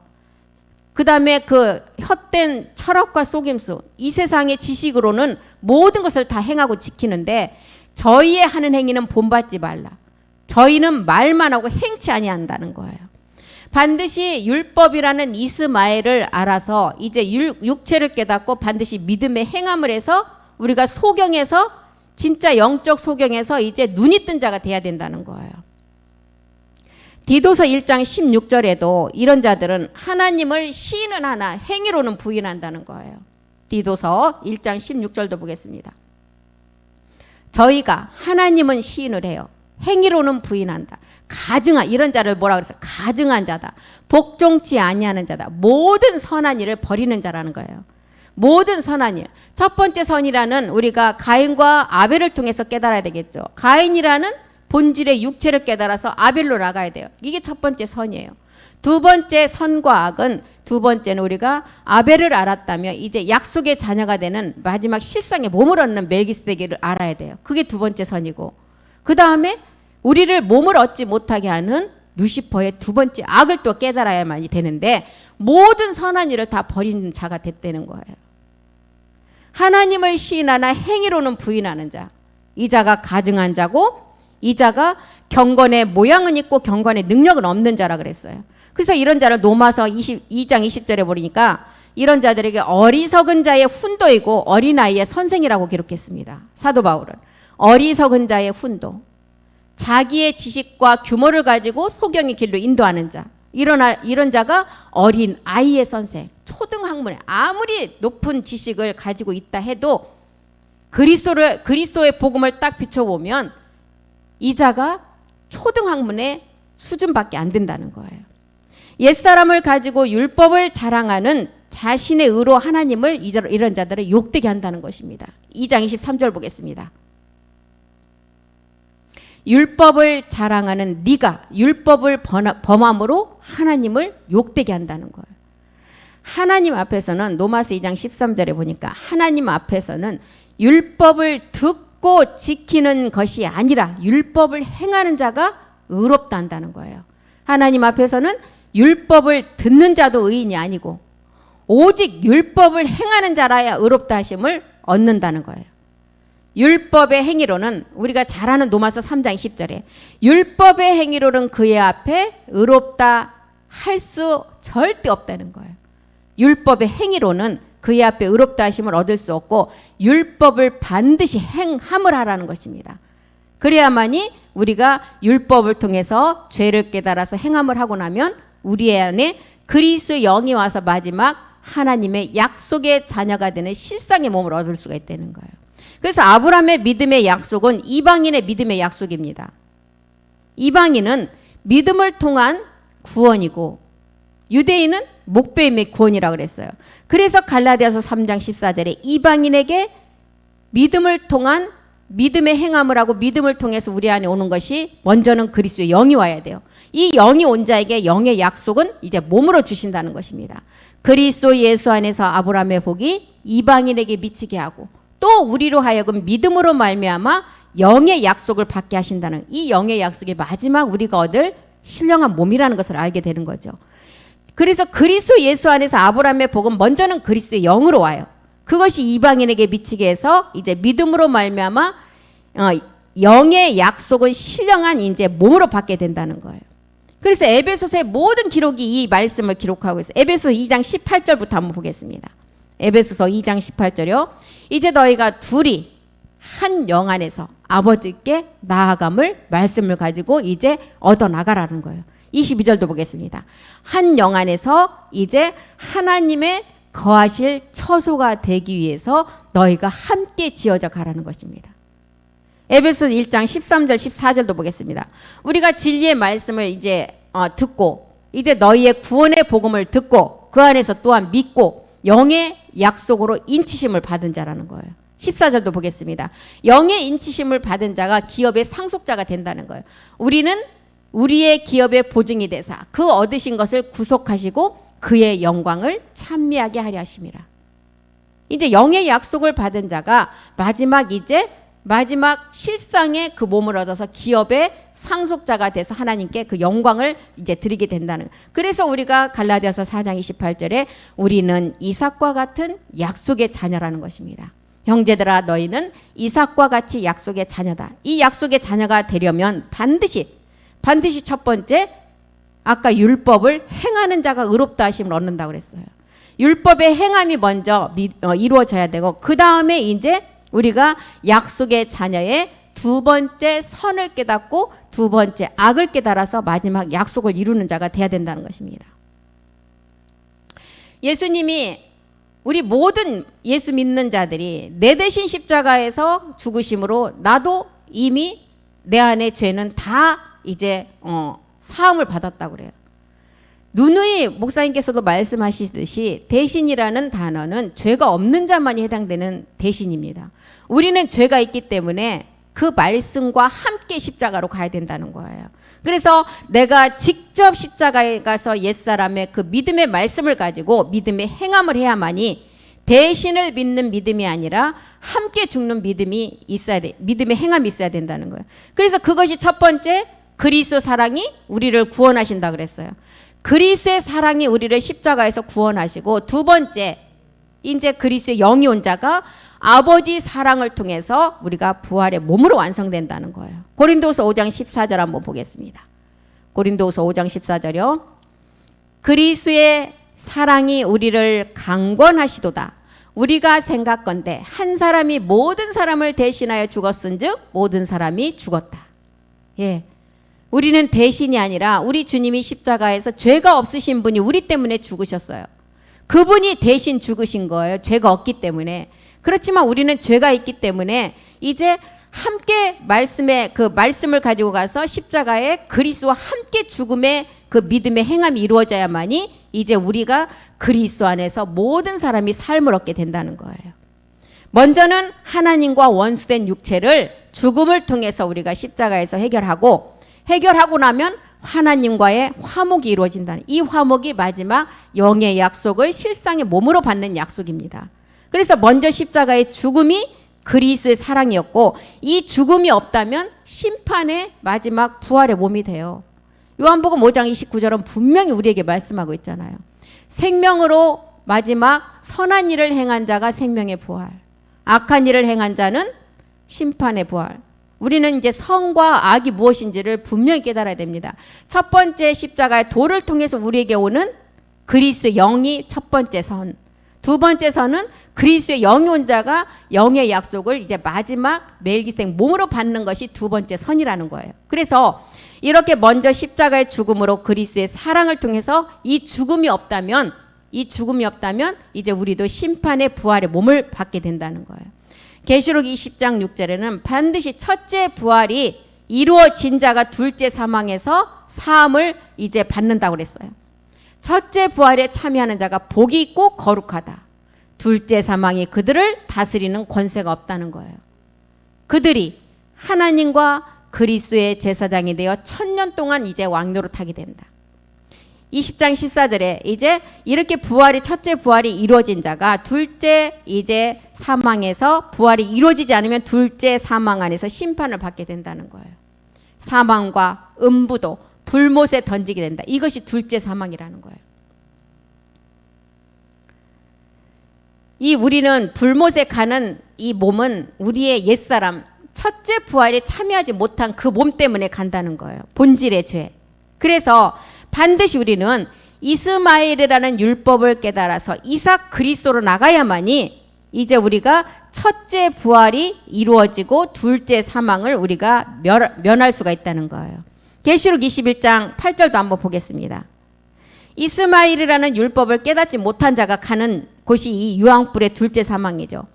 그 다음에 그 헛된 철학과 속임수 이 세상의 지식으로는 모든 것을 다 행하고 지키는데 저희의 하는 행위는 본받지 말라. 저희는 말만 하고 행치 아니한다는 거예요. 반드시 율법이라는 이스마엘을 알아서 이제 육체를 깨닫고 반드시 믿음의 행함을 해서 우리가 소경에서 진짜 영적 소경에서 이제 눈이 뜬 자가 돼야 된다는 거예요. 디도서 1장 16절에도 이런 자들은 하나님을 시인은 하나 행위로는 부인한다는 거예요. 디도서 1장 16절도 보겠습니다. 저희가 하나님은 시인을 해요. 행위로는 부인한다. 가증한 이런 자를 뭐라 그랬어요? 가증한 자다. 복종치 아니하는 자다. 모든 선한 일을 버리는 자라는 거예요. 모든 선한 일. 첫 번째 선이라는 우리가 가인과 아벨을 통해서 깨달아야 되겠죠. 가인이라는 본질의 육체를 깨달아서 아벨로 나가야 돼요. 이게 첫 번째 선이에요. 두 번째 선과 악은 두 번째는 우리가 아벨을 알았다면 이제 약속의 자녀가 되는 마지막 실상의 몸을 얻는 멜기스데기를 알아야 돼요. 그게 두 번째 선이고 그 다음에 우리를 몸을 얻지 못하게 하는 루시퍼의 두 번째 악을 또 깨달아야만이 되는데 모든 선한 일을 다 버리는 자가 됐다는 거예요. 하나님을 시인하나 행위로는 부인하는 자. 이 자가 가증한 자고 이 자가 경건의 모양은 있고 경건의 능력은 없는 자라 그랬어요. 그래서 이런 자를 로마서 22장 20절에 보니까 이런 자들에게 어리석은 자의 훈도이고 어린아이의 선생이라고 기록했습니다. 사도 바울은 어리석은 자의 훈도. 자기의 지식과 규모를 가지고 소경의 길로 인도하는 자. 이런 자가 어린 아이의 선생. 초등학문에 아무리 높은 지식을 가지고 있다 해도 그리스도의 복음을 딱 비춰보면 이 자가 초등학문의 수준밖에 안 된다는 거예요. 옛사람을 가지고 율법을 자랑하는 자신의 의로 하나님을 이런 자들을 욕되게 한다는 것입니다. 2장 23절 보겠습니다. 율법을 자랑하는 네가 율법을 범함으로 하나님을 욕되게 한다는 거예요. 하나님 앞에서는 로마서 2장 13절에 보니까 하나님 앞에서는 율법을 듣고 지키는 것이 아니라 율법을 행하는 자가 의롭다 한다는 거예요. 하나님 앞에서는 율법을 듣는 자도 의인이 아니고 오직 율법을 행하는 자라야 의롭다 하심을 얻는다는 거예요. 율법의 행위로는 우리가 잘 아는 로마서 3장 10절에 율법의 행위로는 그의 앞에 의롭다 할 수 절대 없다는 거예요. 율법의 행위로는 그의 앞에 의롭다 하심을 얻을 수 없고 율법을 반드시 행함을 하라는 것입니다. 그래야만이 우리가 율법을 통해서 죄를 깨달아서 행함을 하고 나면 우리 안에 그리스도의 영이 와서 마지막 하나님의 약속의 자녀가 되는 실상의 몸을 얻을 수가 있다는 거예요. 그래서 아브라함의 믿음의 약속은 이방인의 믿음의 약속입니다. 이방인은 믿음을 통한 구원이고 유대인은 목배임의 구원이라고 그랬어요. 그래서 갈라디아서 3장 14절에 이방인에게 믿음을 통한 믿음의 행함을 하고 믿음을 통해서 우리 안에 오는 것이 먼저는 그리스도의 영이 와야 돼요. 이 영이 온 자에게 영의 약속은 이제 몸으로 주신다는 것입니다. 그리스도 예수 안에서 아브라함의 복이 이방인에게 미치게 하고 또 우리로 하여금 믿음으로 말미암아 영의 약속을 받게 하신다는 이 영의 약속이 마지막 우리가 얻을 신령한 몸이라는 것을 알게 되는 거죠. 그래서 그리스도 예수 안에서 아브라함의 복은 먼저는 그리스도의 영으로 와요. 그것이 이방인에게 미치게 해서 이제 믿음으로 말미암아 영의 약속은 신령한 이제 몸으로 받게 된다는 거예요. 그래서 에베소서의 모든 기록이 이 말씀을 기록하고 있어요. 에베소 2장 18절부터 한번 보겠습니다. 에베소서 2장 18절이요. 이제 너희가 둘이 한 영 안에서 아버지께 나아감을 말씀을 가지고 이제 얻어나가라는 거예요. 22절도 보겠습니다. 한 영 안에서 이제 하나님의 거하실 처소가 되기 위해서 너희가 함께 지어져 가라는 것입니다. 에베소 1장 13절 14절도 보겠습니다. 우리가 진리의 말씀을 이제 듣고 이제 너희의 구원의 복음을 듣고 그 안에서 또한 믿고 영의 약속으로 인치심을 받은 자라는 거예요. 14절도 보겠습니다. 영의 인치심을 받은 자가 기업의 상속자가 된다는 거예요. 우리는 우리의 기업의 보증이 되사 그 얻으신 것을 구속하시고 그의 영광을 찬미하게 하려 하심이라. 이제 영의 약속을 받은 자가 마지막 실상의 그 몸을 얻어서 기업의 상속자가 돼서 하나님께 그 영광을 이제 드리게 된다는. 그래서 우리가 갈라디아서 4장 28절에 우리는 이삭과 같은 약속의 자녀라는 것입니다. 형제들아 너희는 이삭과 같이 약속의 자녀다. 이 약속의 자녀가 되려면 반드시 첫 번째 아까 율법을 행하는 자가 의롭다 하심을 얻는다고 그랬어요. 율법의 행함이 먼저 이루어져야 되고 그 다음에 이제 우리가 약속의 자녀의 두 번째 선을 깨닫고 두 번째 악을 깨달아서 마지막 약속을 이루는 자가 돼야 된다는 것입니다. 예수님이 우리 모든 예수 믿는 자들이 내 대신 십자가에서 죽으심으로 나도 이미 내 안의 죄는 다 이제 사함을 받았다고 그래요. 누누이 목사님께서도 말씀하시듯이 대신이라는 단어는 죄가 없는 자만이 해당되는 대신입니다. 우리는 죄가 있기 때문에 그 말씀과 함께 십자가로 가야 된다는 거예요. 그래서 내가 직접 십자가에 가서 옛사람의 그 믿음의 말씀을 가지고 믿음의 행함을 해야만이 대신을 믿는 믿음이 아니라 함께 죽는 믿음이 있어야 돼. 믿음의 행함이 있어야 된다는 거예요. 그래서 그것이 첫 번째 그리스도 사랑이 우리를 구원하신다 그랬어요. 그리스도의 사랑이 우리를 십자가에서 구원하시고 두 번째 이제 그리스도의 영이 온 자가 아버지 사랑을 통해서 우리가 부활의 몸으로 완성된다는 거예요. 고린도후서 5장 14절 한번 보겠습니다. 고린도후서 5장 14절이요. 그리스도의 사랑이 우리를 강권하시도다. 우리가 생각건대 한 사람이 모든 사람을 대신하여 죽었은즉 모든 사람이 죽었다. 예. 우리는 대신이 아니라 우리 주님이 십자가에서 죄가 없으신 분이 우리 때문에 죽으셨어요. 그분이 대신 죽으신 거예요. 죄가 없기 때문에. 그렇지만 우리는 죄가 있기 때문에 이제 함께 그 말씀을 가지고 가서 십자가에 그리스도와 함께 죽음의 그 믿음의 행함이 이루어져야만이 이제 우리가 그리스도 안에서 모든 사람이 삶을 얻게 된다는 거예요. 먼저는 하나님과 원수된 육체를 죽음을 통해서 우리가 십자가에서 해결하고 나면 하나님과의 화목이 이루어진다는, 이 화목이 마지막 영의 약속을 실상의 몸으로 받는 약속입니다. 그래서 먼저 십자가의 죽음이 그리스도의 사랑이었고 이 죽음이 없다면 심판의 마지막 부활의 몸이 돼요. 요한복음 5장 29절은 분명히 우리에게 말씀하고 있잖아요. 생명으로 마지막 선한 일을 행한 자가 생명의 부활, 악한 일을 행한 자는 심판의 부활. 우리는 이제 선과 악이 무엇인지를 분명히 깨달아야 됩니다. 첫 번째 십자가의 도를 통해서 우리에게 오는 그리스도의 영이 첫 번째 선. 두 번째 선은 그리스도의 영이 온 자가 영의 약속을 이제 마지막 멜기세덱 몸으로 받는 것이 두 번째 선이라는 거예요. 그래서 이렇게 먼저 십자가의 죽음으로 그리스도의 사랑을 통해서 이 죽음이 없다면 이제 우리도 심판의 부활의 몸을 받게 된다는 거예요. 계시록 20장 6절에는 반드시 첫째 부활이 이루어진 자가 둘째 사망에서 사함을 이제 받는다고 그랬어요. 첫째 부활에 참여하는 자가 복이 있고 거룩하다. 둘째 사망이 그들을 다스리는 권세가 없다는 거예요. 그들이 하나님과 그리스도의 제사장이 되어 1000년 동안 이제 왕노릇하게 된다. 20장 14절에 이제 이렇게 첫째 부활이 이루어진 자가 둘째 이제 사망에서 부활이 이루어지지 않으면 둘째 사망 안에서 심판을 받게 된다는 거예요. 사망과 음부도 불못에 던지게 된다. 이것이 둘째 사망이라는 거예요. 우리는 불못에 가는 이 몸은 우리의 옛사람 첫째 부활에 참여하지 못한 그 몸 때문에 간다는 거예요. 본질의 죄. 그래서 반드시 우리는 이스마엘이라는 율법을 깨달아서 이삭 그리스도로 나가야만이 이제 우리가 첫째 부활이 이루어지고 둘째 사망을 우리가 면할 수가 있다는 거예요. 계시록 21장 8절도 한번 보겠습니다. 이스마엘이라는 율법을 깨닫지 못한 자가 가는 곳이 이 유황불의 둘째 사망이죠.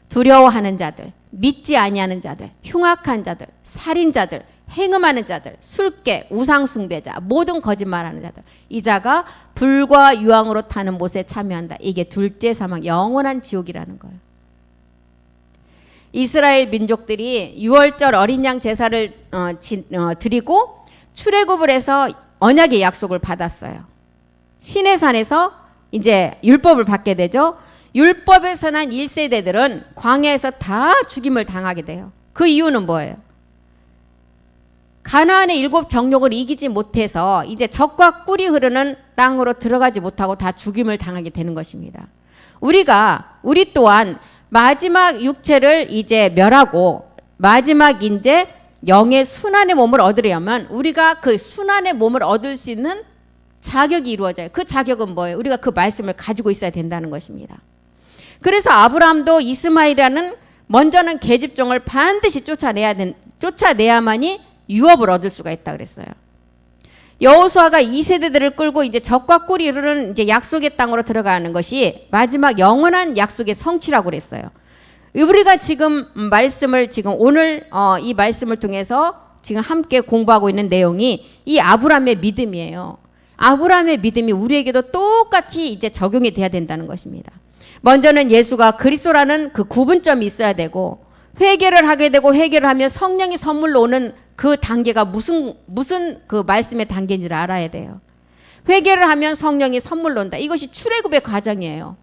두려워하는 자들, 믿지 아니하는 자들, 흉악한 자들, 살인자들, 행음하는 자들, 술깨, 우상숭배자, 모든 거짓말하는 자들, 이 자가 불과 유황으로 타는 못에 참여한다. 이게 둘째 사망, 영원한 지옥이라는 거예요. 이스라엘 민족들이 유월절 어린 양 제사를 드리고 출애굽을 해서 언약의 약속을 받았어요. 시내산에서 이제 율법을 받게 되죠. 율법에서 난 1세대들은 광야에서 다 죽임을 당하게 돼요. 그 이유는 뭐예요? 가나안의 7 정욕을 이기지 못해서 이제 젖과 꿀이 흐르는 땅으로 들어가지 못하고 다 죽임을 당하게 되는 것입니다. 우리 또한 마지막 육체를 이제 멸하고 마지막 이제 영의 순환의 몸을 얻으려면 우리가 그 순환의 몸을 얻을 수 있는 자격이 이루어져요. 그 자격은 뭐예요? 우리가 그 말씀을 가지고 있어야 된다는 것입니다. 그래서 아브라함도 이스마엘이라는 먼저는 계집종을 반드시 쫓아내야만이 유업을 얻을 수가 있다 그랬어요. 여호수아가 2세대들을 끌고 이제 젖과 꿀이 흐르는 이제 약속의 땅으로 들어가는 것이 마지막 영원한 약속의 성취라고 그랬어요. 우리가 지금 말씀을 오늘 이 말씀을 통해서 지금 함께 공부하고 있는 내용이 이 아브라함의 믿음이에요. 아브라함의 믿음이 우리에게도 똑같이 이제 적용이 돼야 된다는 것입니다. 먼저는 예수가 그리스도라는 그 구분점이 있어야 되고 회개를 하게 되고 회개를 하면 성령이 선물로 오는 그 단계가 무슨 그 말씀의 단계인지를 알아야 돼요. 회개를 하면 성령이 선물로 온다. 이것이 출애굽의 과정이에요.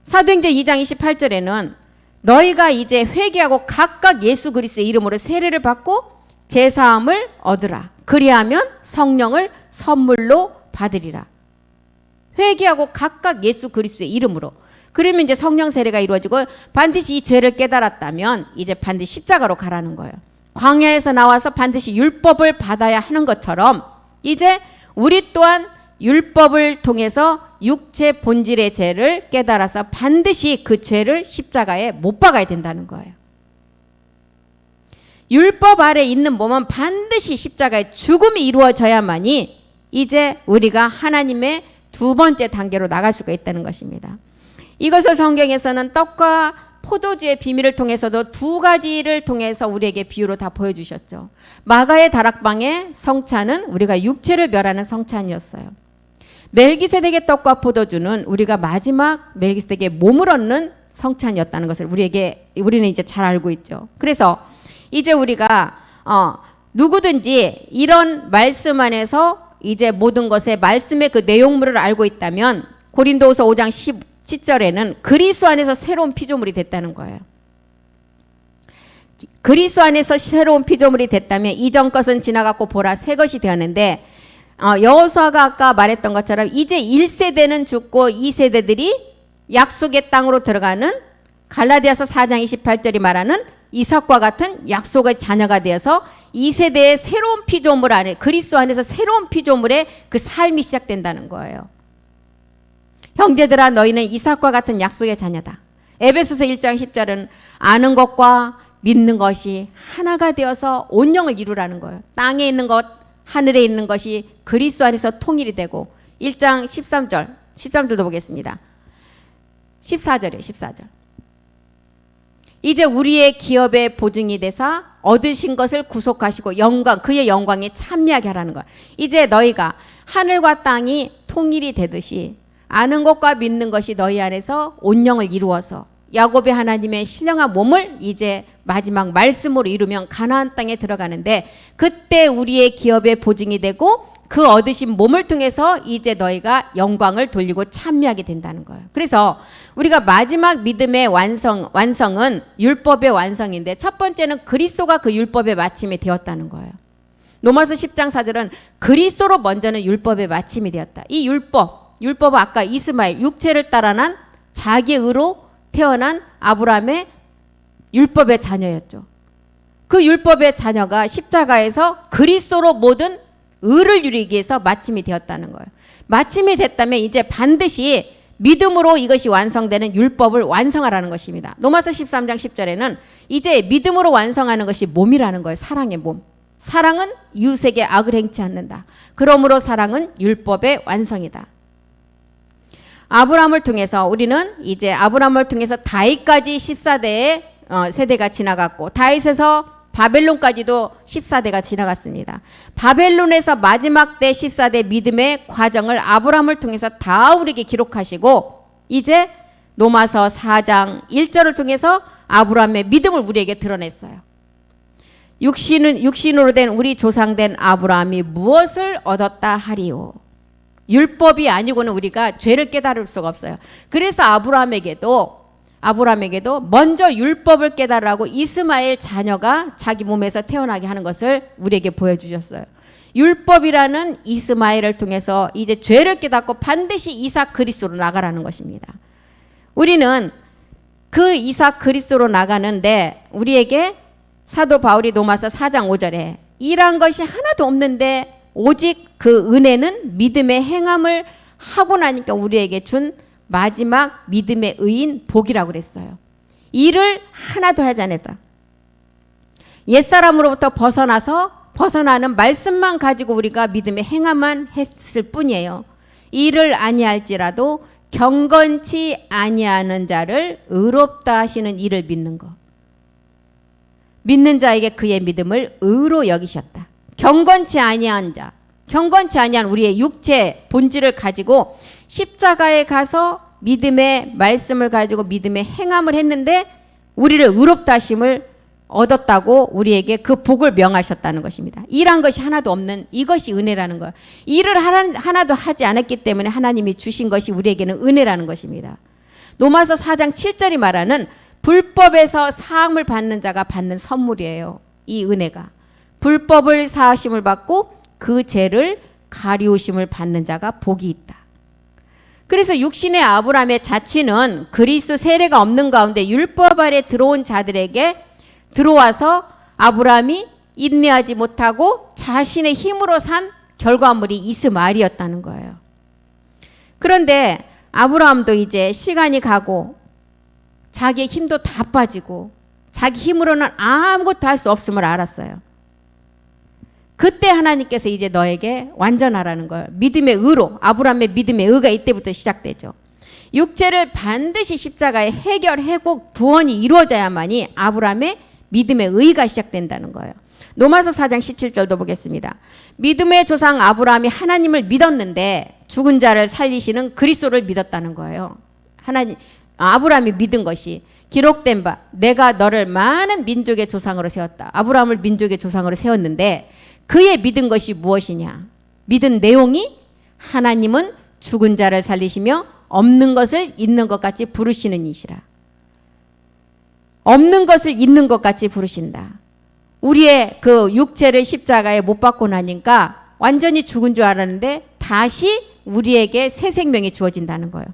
사도행전 2장 28절에는 너희가 이제 회개하고 각각 예수 그리스도의 이름으로 세례를 받고 제사함을 얻으라. 그리하면 성령을 선물로 받으리라. 회개하고 각각 예수 그리스도의 이름으로. 그러면 이제 성령 세례가 이루어지고 반드시 이 죄를 깨달았다면 이제 반드시 십자가로 가라는 거예요. 광야에서 나와서 반드시 율법을 받아야 하는 것처럼 이제 우리 또한 율법을 통해서 육체 본질의 죄를 깨달아서 반드시 그 죄를 십자가에 못 박아야 된다는 거예요. 율법 아래 있는 몸은 반드시 십자가의 죽음이 이루어져야만이 이제 우리가 하나님의 두 번째 단계로 나갈 수가 있다는 것입니다. 이것을 성경에서는 떡과 포도주의 비밀을 통해서도 두 가지를 통해서 우리에게 비유로 다 보여주셨죠. 마가의 다락방의 성찬은 우리가 육체를 멸하는 성찬이었어요. 멜기세덱의 떡과 포도주는 우리가 마지막 멜기세덱의 몸을 얻는 성찬이었다는 것을 우리는 이제 잘 알고 있죠. 그래서 이제 우리가 누구든지 이런 말씀 안에서 이제 모든 것의 말씀의 그 내용물을 알고 있다면 고린도후서 5장 10절에는 그리스도 안에서 새로운 피조물이 됐다는 거예요. 그리스도 안에서 새로운 피조물이 됐다면 이전 것은 지나갔고 보라 새 것이 되었는데 여호수아가 아까 말했던 것처럼 이제 1세대는 죽고 2세대들이 약속의 땅으로 들어가는 갈라디아서 4장 28절이 말하는 이삭과 같은 약속의 자녀가 되어서 2세대의 새로운 피조물 안에 그리스도 안에서 새로운 피조물의 그 삶이 시작된다는 거예요. 형제들아 너희는 이삭과 같은 약속의 자녀다. 에베소서 1장 10절은 아는 것과 믿는 것이 하나가 되어서 온영을 이루라는 거예요. 땅에 있는 것, 하늘에 있는 것이 그리스도 안에서 통일이 되고 1장 13절도 보겠습니다. 14절이에요. 14절. 이제 우리의 기업의 보증이 되사 얻으신 것을 구속하시고 그의 영광에 참여하게 하라는 거야. 이제 너희가 하늘과 땅이 통일이 되듯이 아는 것과 믿는 것이 너희 안에서 온영을 이루어서 야곱의 하나님의 신령한 몸을 이제 마지막 말씀으로 이루면 가나안 땅에 들어가는데 그때 우리의 기업의 보증이 되고 그 얻으신 몸을 통해서 이제 너희가 영광을 돌리고 참여하게 된다는 거예요. 그래서 우리가 마지막 믿음의 완성은 율법의 완성인데 첫 번째는 그리스도가 그 율법의 마침이 되었다는 거예요. 로마서 10장 4절은 그리스도로 먼저는 율법의 마침이 되었다. 이 율법은 아까 이스마엘 육체를 따라 난 자기의 의로 태어난 아브라함의 율법의 자녀였죠. 그 율법의 자녀가 십자가에서 그리스도로 모든 의를 이루기 위해서 마침이 되었다는 거예요. 마침이 됐다면 이제 반드시 믿음으로 이것이 완성되는 율법을 완성하라는 것입니다. 로마서 13장 10절에는 이제 믿음으로 완성하는 것이 몸이라는 거예요. 사랑의 몸. 사랑은 이웃에게 악을 행치 않는다. 그러므로 사랑은 율법의 완성이다. 아브라함을 통해서 우리는 이제 아브라함을 통해서 다윗까지 14대의 세대가 지나갔고, 다윗에서 바벨론까지도 14대가 지나갔습니다. 바벨론에서 마지막 때 14대 믿음의 과정을 아브라함을 통해서 다 우리에게 기록하시고, 이제 로마서 4장 1절을 통해서 아브라함의 믿음을 우리에게 드러냈어요. 육신으로 된 우리 조상된 아브라함이 무엇을 얻었다 하리요? 율법이 아니고는 우리가 죄를 깨달을 수가 없어요. 그래서 아브라함에게도 먼저 율법을 깨달으라고 이스마엘 자녀가 자기 몸에서 태어나게 하는 것을 우리에게 보여주셨어요. 율법이라는 이스마엘을 통해서 이제 죄를 깨닫고 반드시 이삭 그리스도로 나가라는 것입니다. 우리는 그 이삭 그리스도로 나가는데 우리에게 사도 바울이 로마서 4장 5절에 일한 것이 하나도 없는데 오직 그 은혜는 믿음의 행함을 하고 나니까 우리에게 준 마지막 믿음의 의인 복이라고 그랬어요. 일을 하나도 하지 않았다. 옛사람으로부터 벗어나는 말씀만 가지고 우리가 믿음의 행함만 했을 뿐이에요. 일을 아니할지라도 경건치 아니하는 자를 의롭다 하시는 이를 믿는 것. 믿는 자에게 그의 믿음을 의로 여기셨다. 경건치 아니한 자, 경건치 아니한 우리의 육체 본질을 가지고 십자가에 가서 믿음의 말씀을 가지고 믿음의 행함을 했는데 우리를 의롭다 하심을 얻었다고 우리에게 그 복을 명하셨다는 것입니다. 일한 것이 하나도 없는 이것이 은혜라는 거예요. 일을 하나도 하지 않았기 때문에 하나님이 주신 것이 우리에게는 은혜라는 것입니다. 로마서 4장 7절이 말하는 불법에서 사함을 받는 자가 받는 선물이에요. 이 은혜가. 불법을 사하심을 받고 그 죄를 가리우심을 받는 자가 복이 있다. 그래서 육신의 아브라함의 자취는 그리스도 세례가 없는 가운데 율법 아래 들어온 자들에게 들어와서 아브라함이 인내하지 못하고 자신의 힘으로 산 결과물이 이스마엘이었다는 거예요. 그런데 아브라함도 이제 시간이 가고 자기의 힘도 다 빠지고 자기 힘으로는 아무것도 할 수 없음을 알았어요. 그때 하나님께서 이제 너에게 완전하라는 거예요. 믿음의 의로, 아브라함의 믿음의 의가 이때부터 시작되죠. 육체를 반드시 십자가에 해결하고 구원이 이루어져야만이 아브라함의 믿음의 의가 시작된다는 거예요. 로마서 4장 17절도 보겠습니다. 믿음의 조상 아브라함이 하나님을 믿었는데 죽은 자를 살리시는 그리스도를 믿었다는 거예요. 아브라함이 믿은 것이 기록된 바 내가 너를 많은 민족의 조상으로 세웠다. 아브라함을 민족의 조상으로 세웠는데 그의 믿은 것이 무엇이냐? 믿은 내용이 하나님은 죽은 자를 살리시며 없는 것을 있는 것 같이 부르시는 이시라. 없는 것을 있는 것 같이 부르신다. 우리의 그 육체를 십자가에 못 박고 나니까 완전히 죽은 줄 알았는데 다시 우리에게 새 생명이 주어진다는 거예요.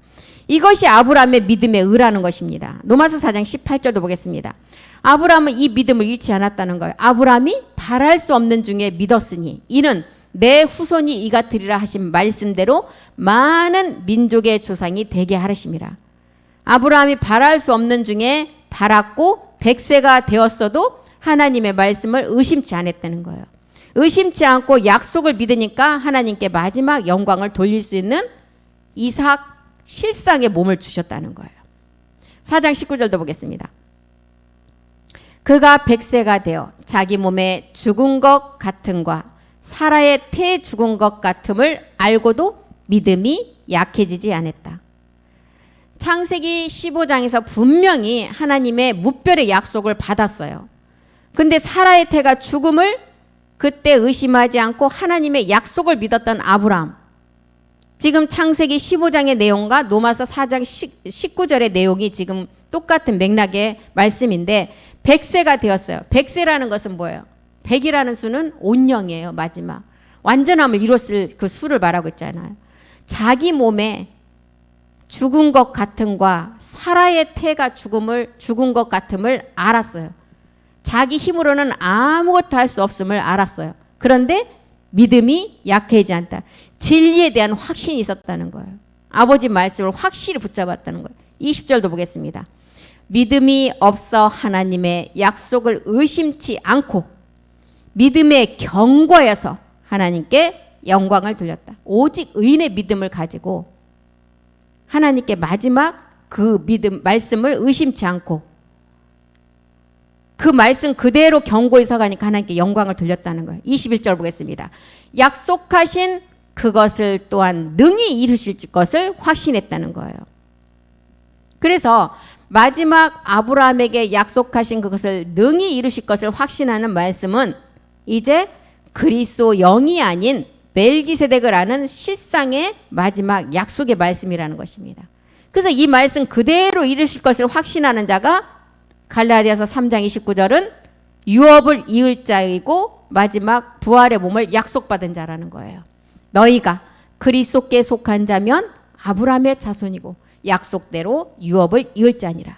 이것이 아브라함의 믿음의 의라는 것입니다. 로마서 4장 18절도 보겠습니다. 아브라함은 이 믿음을 잃지 않았다는 거예요. 아브라함이 바랄 수 없는 중에 믿었으니 이는 내 후손이 이같으리라 하신 말씀대로 많은 민족의 조상이 되게 하르심이라. 아브라함이 바랄 수 없는 중에 바랐고 100세가 되었어도 하나님의 말씀을 의심치 않았다는 거예요. 의심치 않고 약속을 믿으니까 하나님께 마지막 영광을 돌릴 수 있는 이삭 실상의 몸을 주셨다는 거예요. 4장 19절도 보겠습니다. 그가 100세가 되어 자기 몸에 죽은 것 같음과 사라의 태 죽은 것 같음을 알고도 믿음이 약해지지 않았다. 창세기 15장에서 분명히 하나님의 무별의 약속을 받았어요. 근데 사라의 태가 죽음을 그때 의심하지 않고 하나님의 약속을 믿었던 아브라함. 지금 창세기 15장의 내용과 로마서 4장 19절의 내용이 지금 똑같은 맥락의 말씀인데 100세가 되었어요. 100세라는 것은 뭐예요? 100이라는 수는 온영이에요. 마지막. 완전함을 이뤘을 그 수를 말하고 있잖아요. 자기 몸에 죽은 것 같음과 사라의 태가 죽은 것 같음을 알았어요. 자기 힘으로는 아무것도 할 수 없음을 알았어요. 그런데 믿음이 약해지지 않다. 진리에 대한 확신이 있었다는 거예요. 아버지 말씀을 확실히 붙잡았다는 거예요. 20절도 보겠습니다. 믿음이 없어 하나님의 약속을 의심치 않고 믿음의 경과여서 하나님께 영광을 돌렸다. 오직 의인의 믿음을 가지고 하나님께 마지막 그 믿음 말씀을 의심치 않고 그 말씀 그대로 경고에 서가니까 하나님께 영광을 돌렸다는 거예요. 21절 보겠습니다. 약속하신 그것을 또한 능히 이루실 것을 확신했다는 거예요. 그래서 마지막 아브라함에게 약속하신 그것을 능히 이루실 것을 확신하는 말씀은 이제 그리스도 영이 아닌 멜기세덱을 아는 실상의 마지막 약속의 말씀이라는 것입니다. 그래서 이 말씀 그대로 이루실 것을 확신하는 자가 갈라디아서 3장 29절은 유업을 이을 자이고 마지막 부활의 몸을 약속받은 자라는 거예요. 너희가 그리스도께 속한 자면 아브라함의 자손이고 약속대로 유업을 이을 자니라.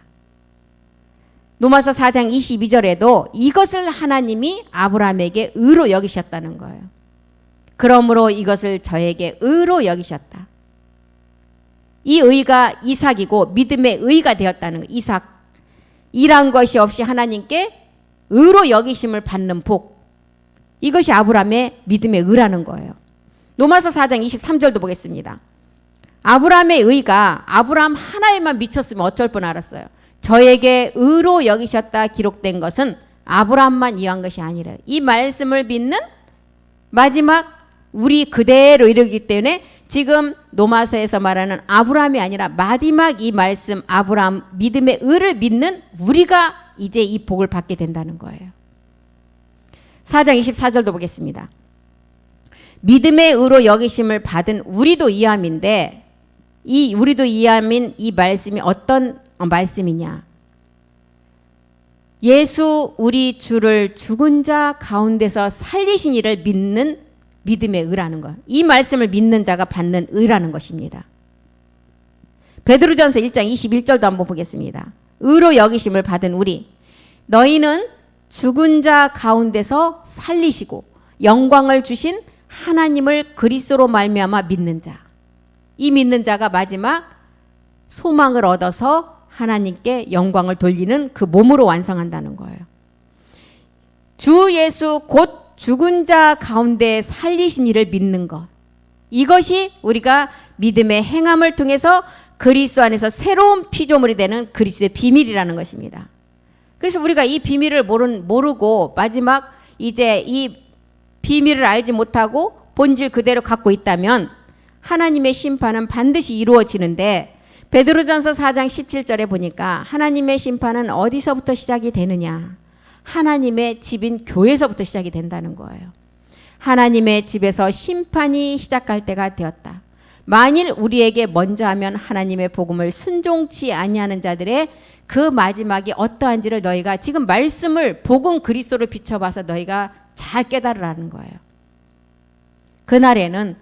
로마서 4장 22절에도 이것을 하나님이 아브라함에게 의로 여기셨다는 거예요. 그러므로 이것을 저에게 의로 여기셨다. 이 의가 이삭이고 믿음의 의가 되었다는 거예요. 이삭. 일한 것이 없이 하나님께 의로 여기심을 받는 복. 이것이 아브라함의 믿음의 의라는 거예요. 로마서 4장 23절도 보겠습니다. 아브라함의 의가 아브라함 하나에만 미쳤으면 어쩔 뻔 알았어요. 저에게 의로 여기셨다 기록된 것은 아브라함만 이해한 것이 아니라 이 말씀을 믿는 마지막 우리 그대로 이르기 때문에 지금 로마서에서 말하는 아브라함이 아니라 마지막 이 말씀 아브라함 믿음의 의를 믿는 우리가 이제 이 복을 받게 된다는 거예요. 4장 24절도 보겠습니다. 믿음의 의로 여기심을 받은 우리도 이함인데 이 우리도 이함인 이 말씀이 어떤 말씀이냐. 예수 우리 주를 죽은 자 가운데서 살리신 이를 믿는 믿음의 의라는 것. 이 말씀을 믿는 자가 받는 의라는 것입니다. 베드로전서 1장 21절도 한번 보겠습니다. 의로 여기심을 받은 우리. 너희는 죽은 자 가운데서 살리시고 영광을 주신 하나님을 그리스도로 말미암아 믿는 자. 이 믿는 자가 마지막 소망을 얻어서 하나님께 영광을 돌리는 그 몸으로 완성한다는 거예요. 주 예수 곧 죽은 자 가운데 살리신 이를 믿는 것. 이것이 우리가 믿음의 행함을 통해서 그리스도 안에서 새로운 피조물이 되는 그리스도의 비밀이라는 것입니다. 그래서 우리가 이 비밀을 모르고 마지막 이제 이 비밀을 알지 못하고 본질 그대로 갖고 있다면 하나님의 심판은 반드시 이루어지는데 베드로전서 4장 17절에 보니까 하나님의 심판은 어디서부터 시작이 되느냐. 하나님의 집인 교회에서부터 시작이 된다는 거예요. 하나님의 집에서 심판이 시작할 때가 되었다. 만일 우리에게 먼저 하면 하나님의 복음을 순종치 아니하는 자들의 그 마지막이 어떠한지를 너희가 지금 말씀을 복음 그리스도를 비춰봐서 너희가 잘 깨달으라는 거예요. 그날에는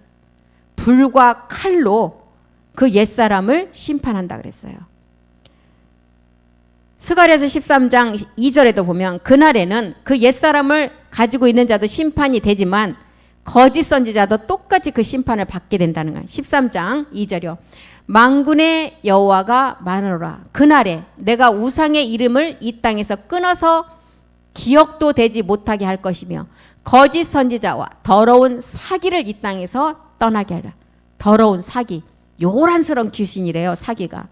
불과 칼로 그 옛사람을 심판한다 그랬어요. 스가랴서 13장 2절에도 보면 그날에는 그 옛사람을 가지고 있는 자도 심판이 되지만 거짓 선지자도 똑같이 그 심판을 받게 된다는 거예요. 13장 2절이요. 만군의 여호와가 말하노라. 그날에 내가 우상의 이름을 이 땅에서 끊어서 기억도 되지 못하게 할 것이며 거짓 선지자와 더러운 사기를 이 땅에서 떠나게 하라. 더러운 사기. 요란스러운 귀신이래요. 사기가.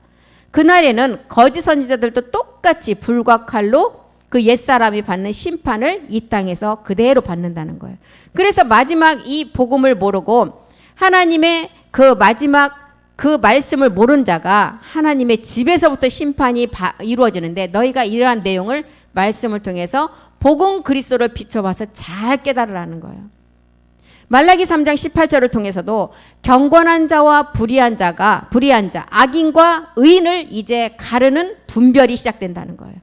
그날에는 거짓 선지자들도 똑같이 불과 칼로 그 옛사람이 받는 심판을 이 땅에서 그대로 받는다는 거예요. 그래서 마지막 이 복음을 모르고 하나님의 그 마지막 그 말씀을 모른 자가 하나님의 집에서부터 심판이 이루어지는데 너희가 이러한 내용을 말씀을 통해서 복음 그리스도를 비춰봐서 잘 깨달으라는 거예요. 말라기 3장 18절을 통해서도 경건한 자와 불의한 자, 악인과 의인을 이제 가르는 분별이 시작된다는 거예요.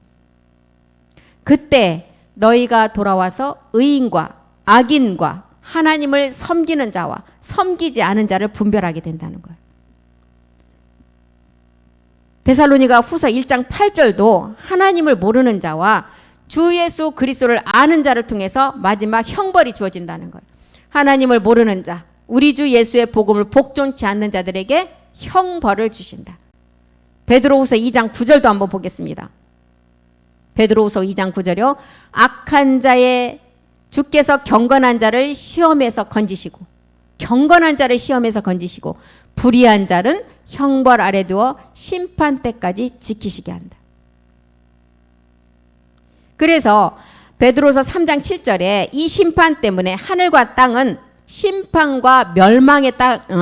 그때 너희가 돌아와서 의인과 악인과 하나님을 섬기는 자와 섬기지 않은 자를 분별하게 된다는 거예요. 데살로니가 후서 1장 8절도 하나님을 모르는 자와 주 예수 그리스도를 아는 자를 통해서 마지막 형벌이 주어진다는 거예요. 하나님을 모르는 자, 우리 주 예수의 복음을 복종치 않는 자들에게 형벌을 주신다. 베드로후서 2장 9절도 한번 보겠습니다. 베드로후서 2장 9절이요. 악한 자의 주께서 경건한 자를 시험에서 건지시고 경건한 자를 시험에서 건지시고 불의한 자는 형벌 아래 두어 심판 때까지 지키시게 한다. 그래서 베드로서 3장 7절에 이 심판 때문에 하늘과 땅은 심판과 멸망의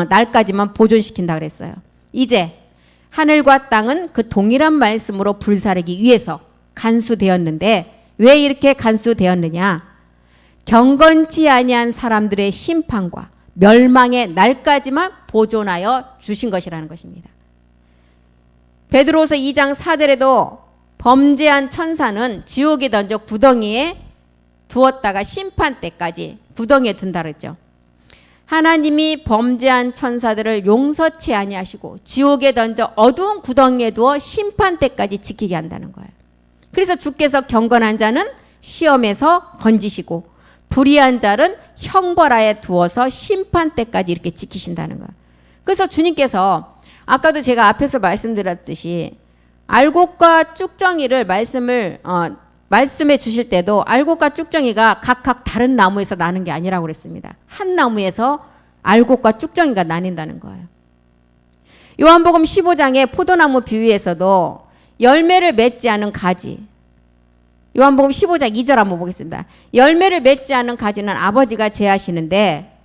날까지만 보존시킨다 그랬어요. 이제 하늘과 땅은 그 동일한 말씀으로 불사르기 위해서 간수되었는데 왜 이렇게 간수되었느냐? 경건치 아니한 사람들의 심판과 멸망의 날까지만 보존하여 주신 것이라는 것입니다. 베드로서 2장 4절에도 범죄한 천사는 지옥에 던져 구덩이에 두었다가 심판 때까지 구덩이에 둔다 그랬죠. 하나님이 범죄한 천사들을 용서치 아니하시고 지옥에 던져 어두운 구덩이에 두어 심판 때까지 지키게 한다는 거예요. 그래서 주께서 경건한 자는 시험에서 건지시고 불의한 자는 형벌하에 두어서 심판 때까지 이렇게 지키신다는 거예요. 그래서 주님께서 아까도 제가 앞에서 말씀드렸듯이 알곡과 쭉정이를 말씀해 주실 때도 알곡과 쭉정이가 각각 다른 나무에서 나는 게 아니라고 그랬습니다. 한 나무에서 알곡과 쭉정이가 나뉜다는 거예요. 요한복음 15장의 포도나무 비유에서도 열매를 맺지 않은 가지, 요한복음 15장 2절 한번 보겠습니다. 열매를 맺지 않은 가지는 아버지가 제하시는데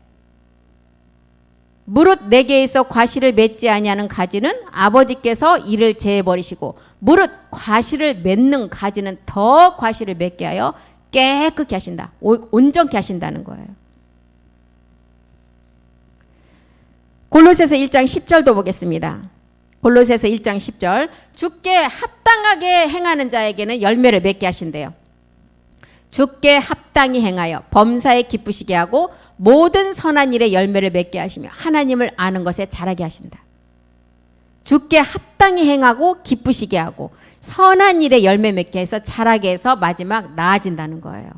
무릇 내게 있어 과실을 맺지 아니하는 가지는 아버지께서 이를 제해버리시고 무릇 과실을 맺는 가지는 더 과실을 맺게 하여 깨끗게 하신다. 온전케 하신다는 거예요. 골로새서 1장 10절도 보겠습니다. 골로새서 1장 10절 주께 합당하게 행하는 자에게는 열매를 맺게 하신대요. 주께 합당히 행하여 범사에 기쁘시게 하고 모든 선한 일에 열매를 맺게 하시며 하나님을 아는 것에 자라게 하신다. 주께 합당히 행하고 기쁘시게 하고 선한 일에 열매 맺게 해서 자라게 해서 마지막 나아진다는 거예요.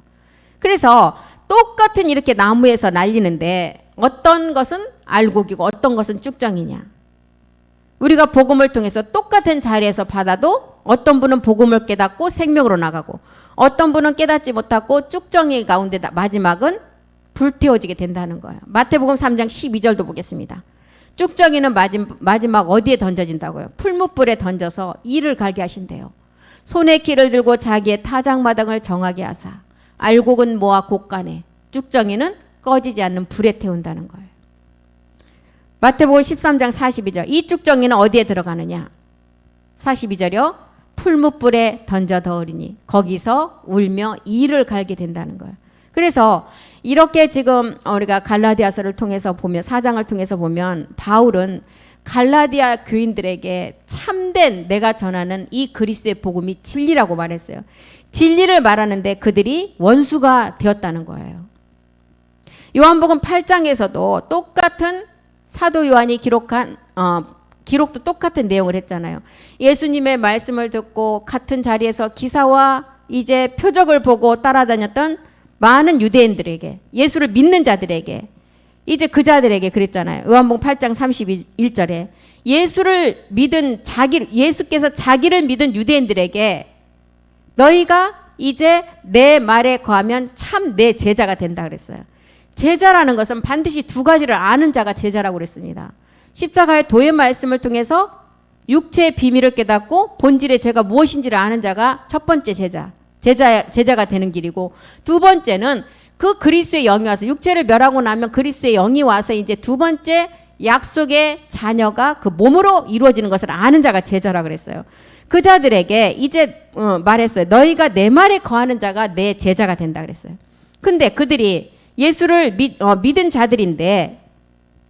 그래서 똑같은 이렇게 나무에서 날리는데 어떤 것은 알곡이고 어떤 것은 쭉정이냐. 우리가 복음을 통해서 똑같은 자리에서 받아도 어떤 분은 복음을 깨닫고 생명으로 나가고 어떤 분은 깨닫지 못하고 쭉정이 가운데 마지막은 불태워지게 된다는 거예요. 마태복음 3장 12절도 보겠습니다. 쭉정이는 마지막 어디에 던져진다고요? 풀무불에 던져서 이를 갈게 하신대요. 손에 키를 들고 자기의 타작마당을 정하게 하사 알곡은 모아 곳간에 쭉정이는 꺼지지 않는 불에 태운다는 거예요. 마태복음 13장 42절 이 쭉정이는 어디에 들어가느냐? 42절이요. 풀무불에 던져 더으리니 거기서 울며 이를 갈게 된다는 거예요. 그래서 이렇게 지금 우리가 갈라디아서를 통해서 보면 4장을 통해서 보면 바울은 갈라디아 교인들에게 참된 내가 전하는 이 그리스도의 복음이 진리라고 말했어요. 진리를 말하는데 그들이 원수가 되었다는 거예요. 요한복음 8장에서도 똑같은 사도 요한이 기록한 기록도 똑같은 내용을 했잖아요. 예수님의 말씀을 듣고 같은 자리에서 기사와 이제 표적을 보고 따라다녔던 많은 유대인들에게 예수를 믿는 자들에게 이제 그 자들에게 그랬잖아요. 요한복음 8장 31절에 예수께서 자기를 믿은 유대인들에게 너희가 이제 내 말에 거하면 참 내 제자가 된다 그랬어요. 제자라는 것은 반드시 두 가지를 아는 자가 제자라고 그랬습니다. 십자가의 도의 말씀을 통해서 육체의 비밀을 깨닫고 본질의 죄가 무엇인지를 아는 자가 첫 번째 제자가 되는 길이고 두 번째는 그 그리스도의 영이 와서 육체를 멸하고 나면 그리스도의 영이 와서 이제 두 번째 약속의 자녀가 그 몸으로 이루어지는 것을 아는 자가 제자라 그랬어요. 그 자들에게 이제 말했어요. 너희가 내 말에 거하는 자가 내 제자가 된다 그랬어요. 근데 그들이 예수를 믿은 자들인데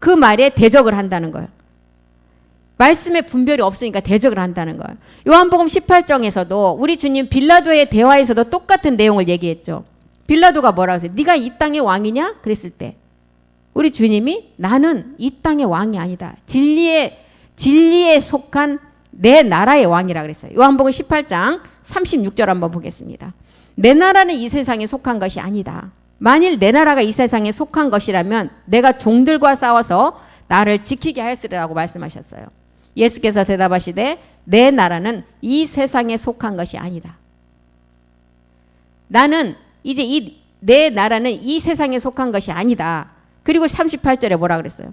그 말에 대적을 한다는 거예요. 말씀에 분별이 없으니까 대적을 한다는 거예요. 요한복음 18장에서도 우리 주님 빌라도의 대화에서도 똑같은 내용을 얘기했죠. 빌라도가 뭐라고 했어요? 네가 이 땅의 왕이냐? 그랬을 때 우리 주님이 나는 이 땅의 왕이 아니다. 진리에 속한 내 나라의 왕이라 그랬어요. 요한복음 18장 36절 한번 보겠습니다. 내 나라는 이 세상에 속한 것이 아니다. 만일 내 나라가 이 세상에 속한 것이라면 내가 종들과 싸워서 나를 지키게 하였으리라고 말씀하셨어요. 예수께서 대답하시되 내 나라는 이 세상에 속한 것이 아니다. 나는 이제 내 나라는 이 세상에 속한 것이 아니다. 그리고 38절에 뭐라 그랬어요?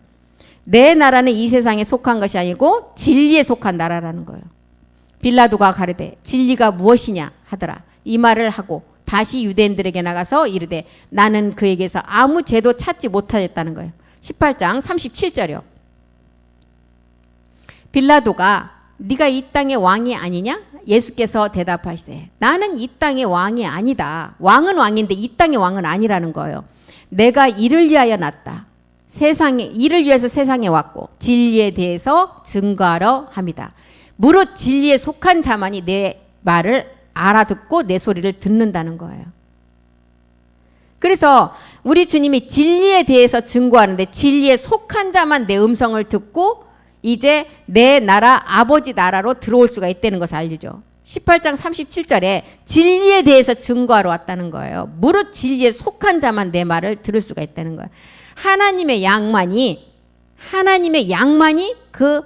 내 나라는 이 세상에 속한 것이 아니고 진리에 속한 나라라는 거예요. 빌라도가 가르되 진리가 무엇이냐 하더라. 이 말을 하고 다시 유대인들에게 나가서 이르되 나는 그에게서 아무 죄도 찾지 못하였다는 거예요. 18장 37절이요. 빌라도가 네가 이 땅의 왕이 아니냐? 예수께서 대답하시되 나는 이 땅의 왕이 아니다. 왕은 왕인데 이 땅의 왕은 아니라는 거예요. 내가 이를 위하여 났다. 세상에 이를 위해서 세상에 왔고 진리에 대해서 증거하러 합니다. 무릇 진리에 속한 자만이 내 말을 알아듣고 내 소리를 듣는다는 거예요. 그래서 우리 주님이 진리에 대해서 증거하는데 진리에 속한 자만 내 음성을 듣고 이제 내 나라 아버지 나라로 들어올 수가 있다는 것을 알려줘. 18장 37절에 진리에 대해서 증거하러 왔다는 거예요. 무릇 진리에 속한 자만 내 말을 들을 수가 있다는 거예요. 하나님의 양만이 그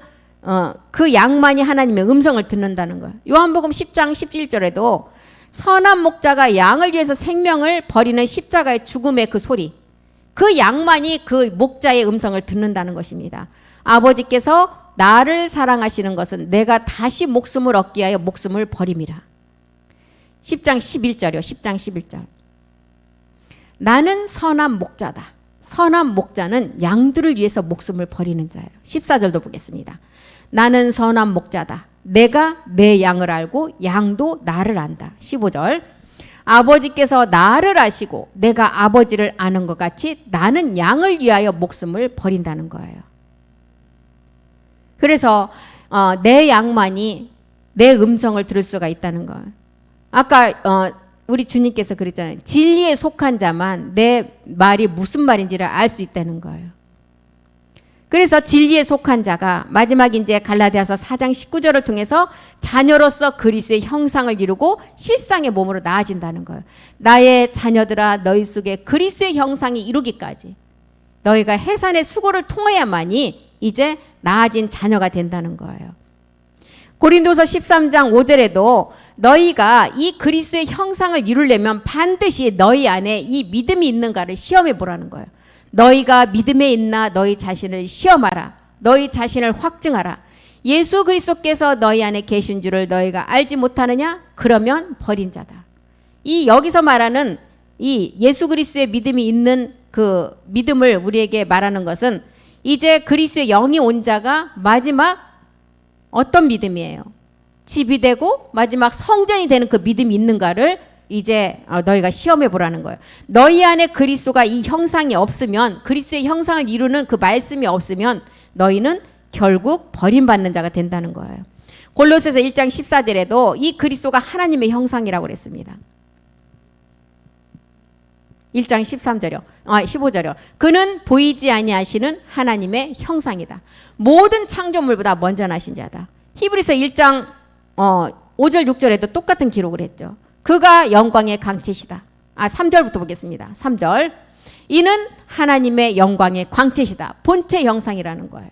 양만이 하나님의 음성을 듣는다는 거예요. 요한복음 10장 17절에도 선한 목자가 양을 위해서 생명을 버리는 십자가의 죽음의 그 소리, 그 양만이 그 목자의 음성을 듣는다는 것입니다. 아버지께서 나를 사랑하시는 것은 내가 다시 목숨을 얻기 위하여 목숨을 버림이라. 10장 11절이요. 10장 11절. 나는 선한 목자다. 선한 목자는 양들을 위해서 목숨을 버리는 자예요. 14절도 보겠습니다. 나는 선한 목자다. 내가 내 양을 알고 양도 나를 안다. 15절. 아버지께서 나를 아시고 내가 아버지를 아는 것 같이 나는 양을 위하여 목숨을 버린다는 거예요. 그래서 내 양만이 내 음성을 들을 수가 있다는 거예요. 아까 우리 주님께서 그랬잖아요. 진리에 속한 자만 내 말이 무슨 말인지를 알 수 있다는 거예요. 그래서 진리에 속한 자가 마지막 이제 갈라디아서 4장 19절을 통해서 자녀로서 그리스도의 형상을 이루고 실상의 몸으로 나아진다는 거예요. 나의 자녀들아 너희 속에 그리스도의 형상이 이루기까지 너희가 해산의 수고를 통해야만이 이제 나아진 자녀가 된다는 거예요. 고린도서 13장 5절에도 너희가 이 그리스도의 형상을 이루려면 반드시 너희 안에 이 믿음이 있는가를 시험해 보라는 거예요. 너희가 믿음에 있나 너희 자신을 시험하라. 너희 자신을 확증하라. 예수 그리스도께서 너희 안에 계신 줄을 너희가 알지 못하느냐? 그러면 버린 자다. 이 여기서 말하는 이 예수 그리스도의 믿음이 있는 그 믿음을 우리에게 말하는 것은 이제 그리스도의 영이 온 자가 마지막 어떤 믿음이에요? 집이 되고 마지막 성전이 되는 그 믿음이 있는가를 이제 너희가 시험해 보라는 거예요. 너희 안에 그리스도가 이 형상이 없으면, 그리스도의 형상을 이루는 그 말씀이 없으면 너희는 결국 버림받는 자가 된다는 거예요. 골로새서 1장 14절에도 이 그리스도가 하나님의 형상이라고 그랬습니다. 1장 13절이요. 15절이요. 그는 보이지 아니하시는 하나님의 형상이다. 모든 창조물보다 먼저 나신 자다. 히브리서 1장 5절 6절에도 똑같은 기록을 했죠. 그가 영광의 광채시다. 3절부터 보겠습니다. 3절. 이는 하나님의 영광의 광채시다. 본체 형상이라는 거예요.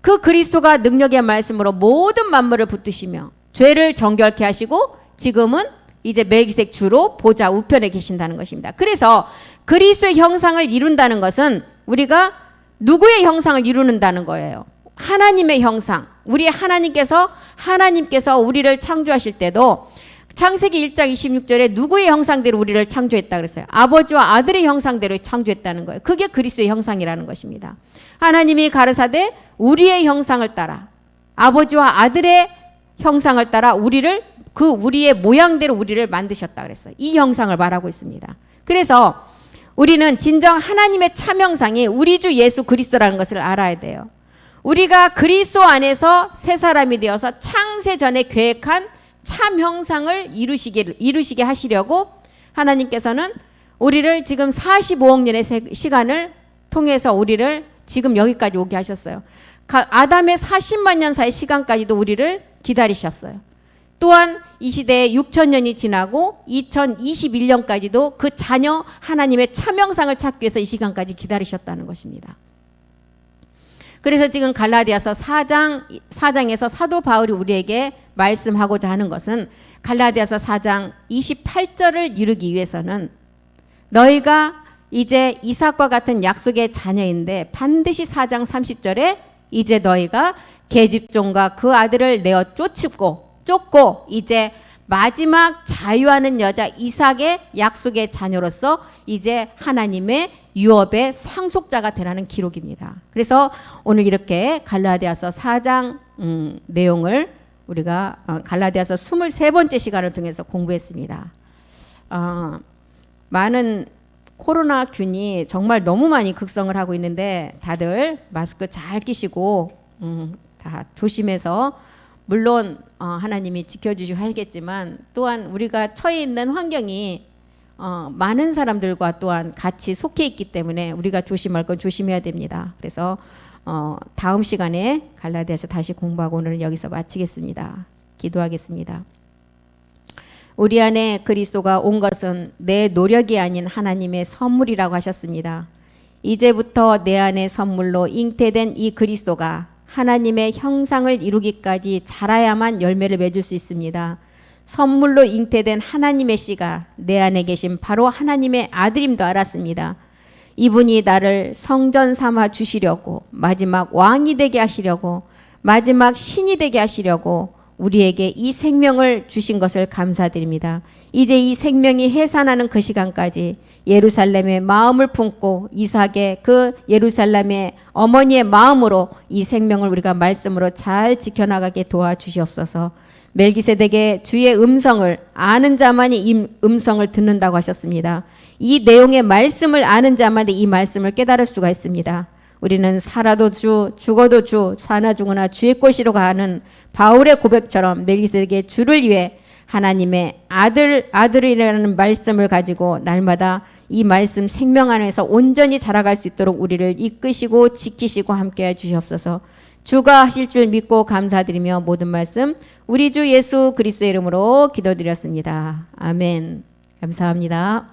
그 그리스도가 능력의 말씀으로 모든 만물을 붙드시며 죄를 정결케 하시고 지금은 이제 멜기세덱 주로 보좌 우편에 계신다는 것입니다. 그래서 그리스도의 형상을 이룬다는 것은 우리가 누구의 형상을 이루는다는 거예요? 하나님의 형상. 우리 하나님께서 우리를 창조하실 때도 창세기 1장 26절에 누구의 형상대로 우리를 창조했다 그랬어요? 아버지와 아들의 형상대로 창조했다는 거예요. 그게 그리스도의 형상이라는 것입니다. 하나님이 가르사대 우리의 형상을 따라 아버지와 아들의 형상을 따라 우리의 모양대로 우리를 만드셨다 그랬어요. 이 형상을 말하고 있습니다. 그래서 우리는 진정 하나님의 참 형상이 우리 주 예수 그리스도라는 것을 알아야 돼요. 우리가 그리스도 안에서 새 사람이 되어서 창세 전에 계획한 참 형상을 이루시게 하시려고 하나님께서는 우리를 지금 45억 년의 시간을 통해서 우리를 지금 여기까지 오게 하셨어요. 아담의 40만 년 사이 시간까지도 우리를 기다리셨어요. 또한 이 시대에 6,000년이 지나고 2021년까지도 그 자녀 하나님의 참 형상을 찾기 위해서 이 시간까지 기다리셨다는 것입니다. 그래서 지금 갈라디아서 4장에서 사도 바울이 우리에게 말씀하고자 하는 것은 갈라디아서 4장 28절을 이루기 위해서는 너희가 이제 이삭과 같은 약속의 자녀인데 반드시 4장 30절에 이제 너희가 계집종과 그 아들을 내어 쫓고 이제 마지막 자유하는 여자 이삭의 약속의 자녀로서 이제 하나님의 유업의 상속자가 되라는 기록입니다. 그래서 오늘 이렇게 갈라디아서 4장 내용을 우리가 갈라디아서 23번째 시간을 통해서 공부했습니다. 많은 코로나균이 정말 너무 많이 극성을 하고 있는데 다들 마스크 잘 끼시고 다 조심해서 물론 하나님이 지켜주시고 하겠지만 또한 우리가 처해 있는 환경이 많은 사람들과 또한 같이 속해 있기 때문에 우리가 조심할 건 조심해야 됩니다. 그래서 다음 시간에 갈라디아서 다시 공부하고 오늘은 여기서 마치겠습니다. 기도하겠습니다. 우리 안에 그리스도가 온 것은 내 노력이 아닌 하나님의 선물이라고 하셨습니다. 이제부터 내 안에 선물로 잉태된 이 그리스도가 하나님의 형상을 이루기까지 자라야만 열매를 맺을 수 있습니다. 선물로 잉태된 하나님의 씨가 내 안에 계신 바로 하나님의 아들임도 알았습니다. 이분이 나를 성전 삼아 주시려고, 마지막 왕이 되게 하시려고, 마지막 신이 되게 하시려고 우리에게 이 생명을 주신 것을 감사드립니다. 이제 이 생명이 해산하는 그 시간까지 예루살렘의 마음을 품고 이삭의 그 예루살렘의 어머니의 마음으로 이 생명을 우리가 말씀으로 잘 지켜나가게 도와주시옵소서. 멜기세덱의 주의 음성을 아는 자만이 이 음성을 듣는다고 하셨습니다. 이 내용의 말씀을 아는 자만이 이 말씀을 깨달을 수가 있습니다. 우리는 살아도 주, 죽어도 주, 사나 죽으나 주의 것이로 가는 바울의 고백처럼 멜기세덱의 주를 위해 하나님의 아들이라는 말씀을 가지고 날마다 이 말씀 생명 안에서 온전히 자라갈 수 있도록 우리를 이끄시고 지키시고 함께해 주시옵소서. 주가 하실 줄 믿고 감사드리며 모든 말씀 우리 주 예수 그리스도의 이름으로 기도드렸습니다. 아멘. 감사합니다.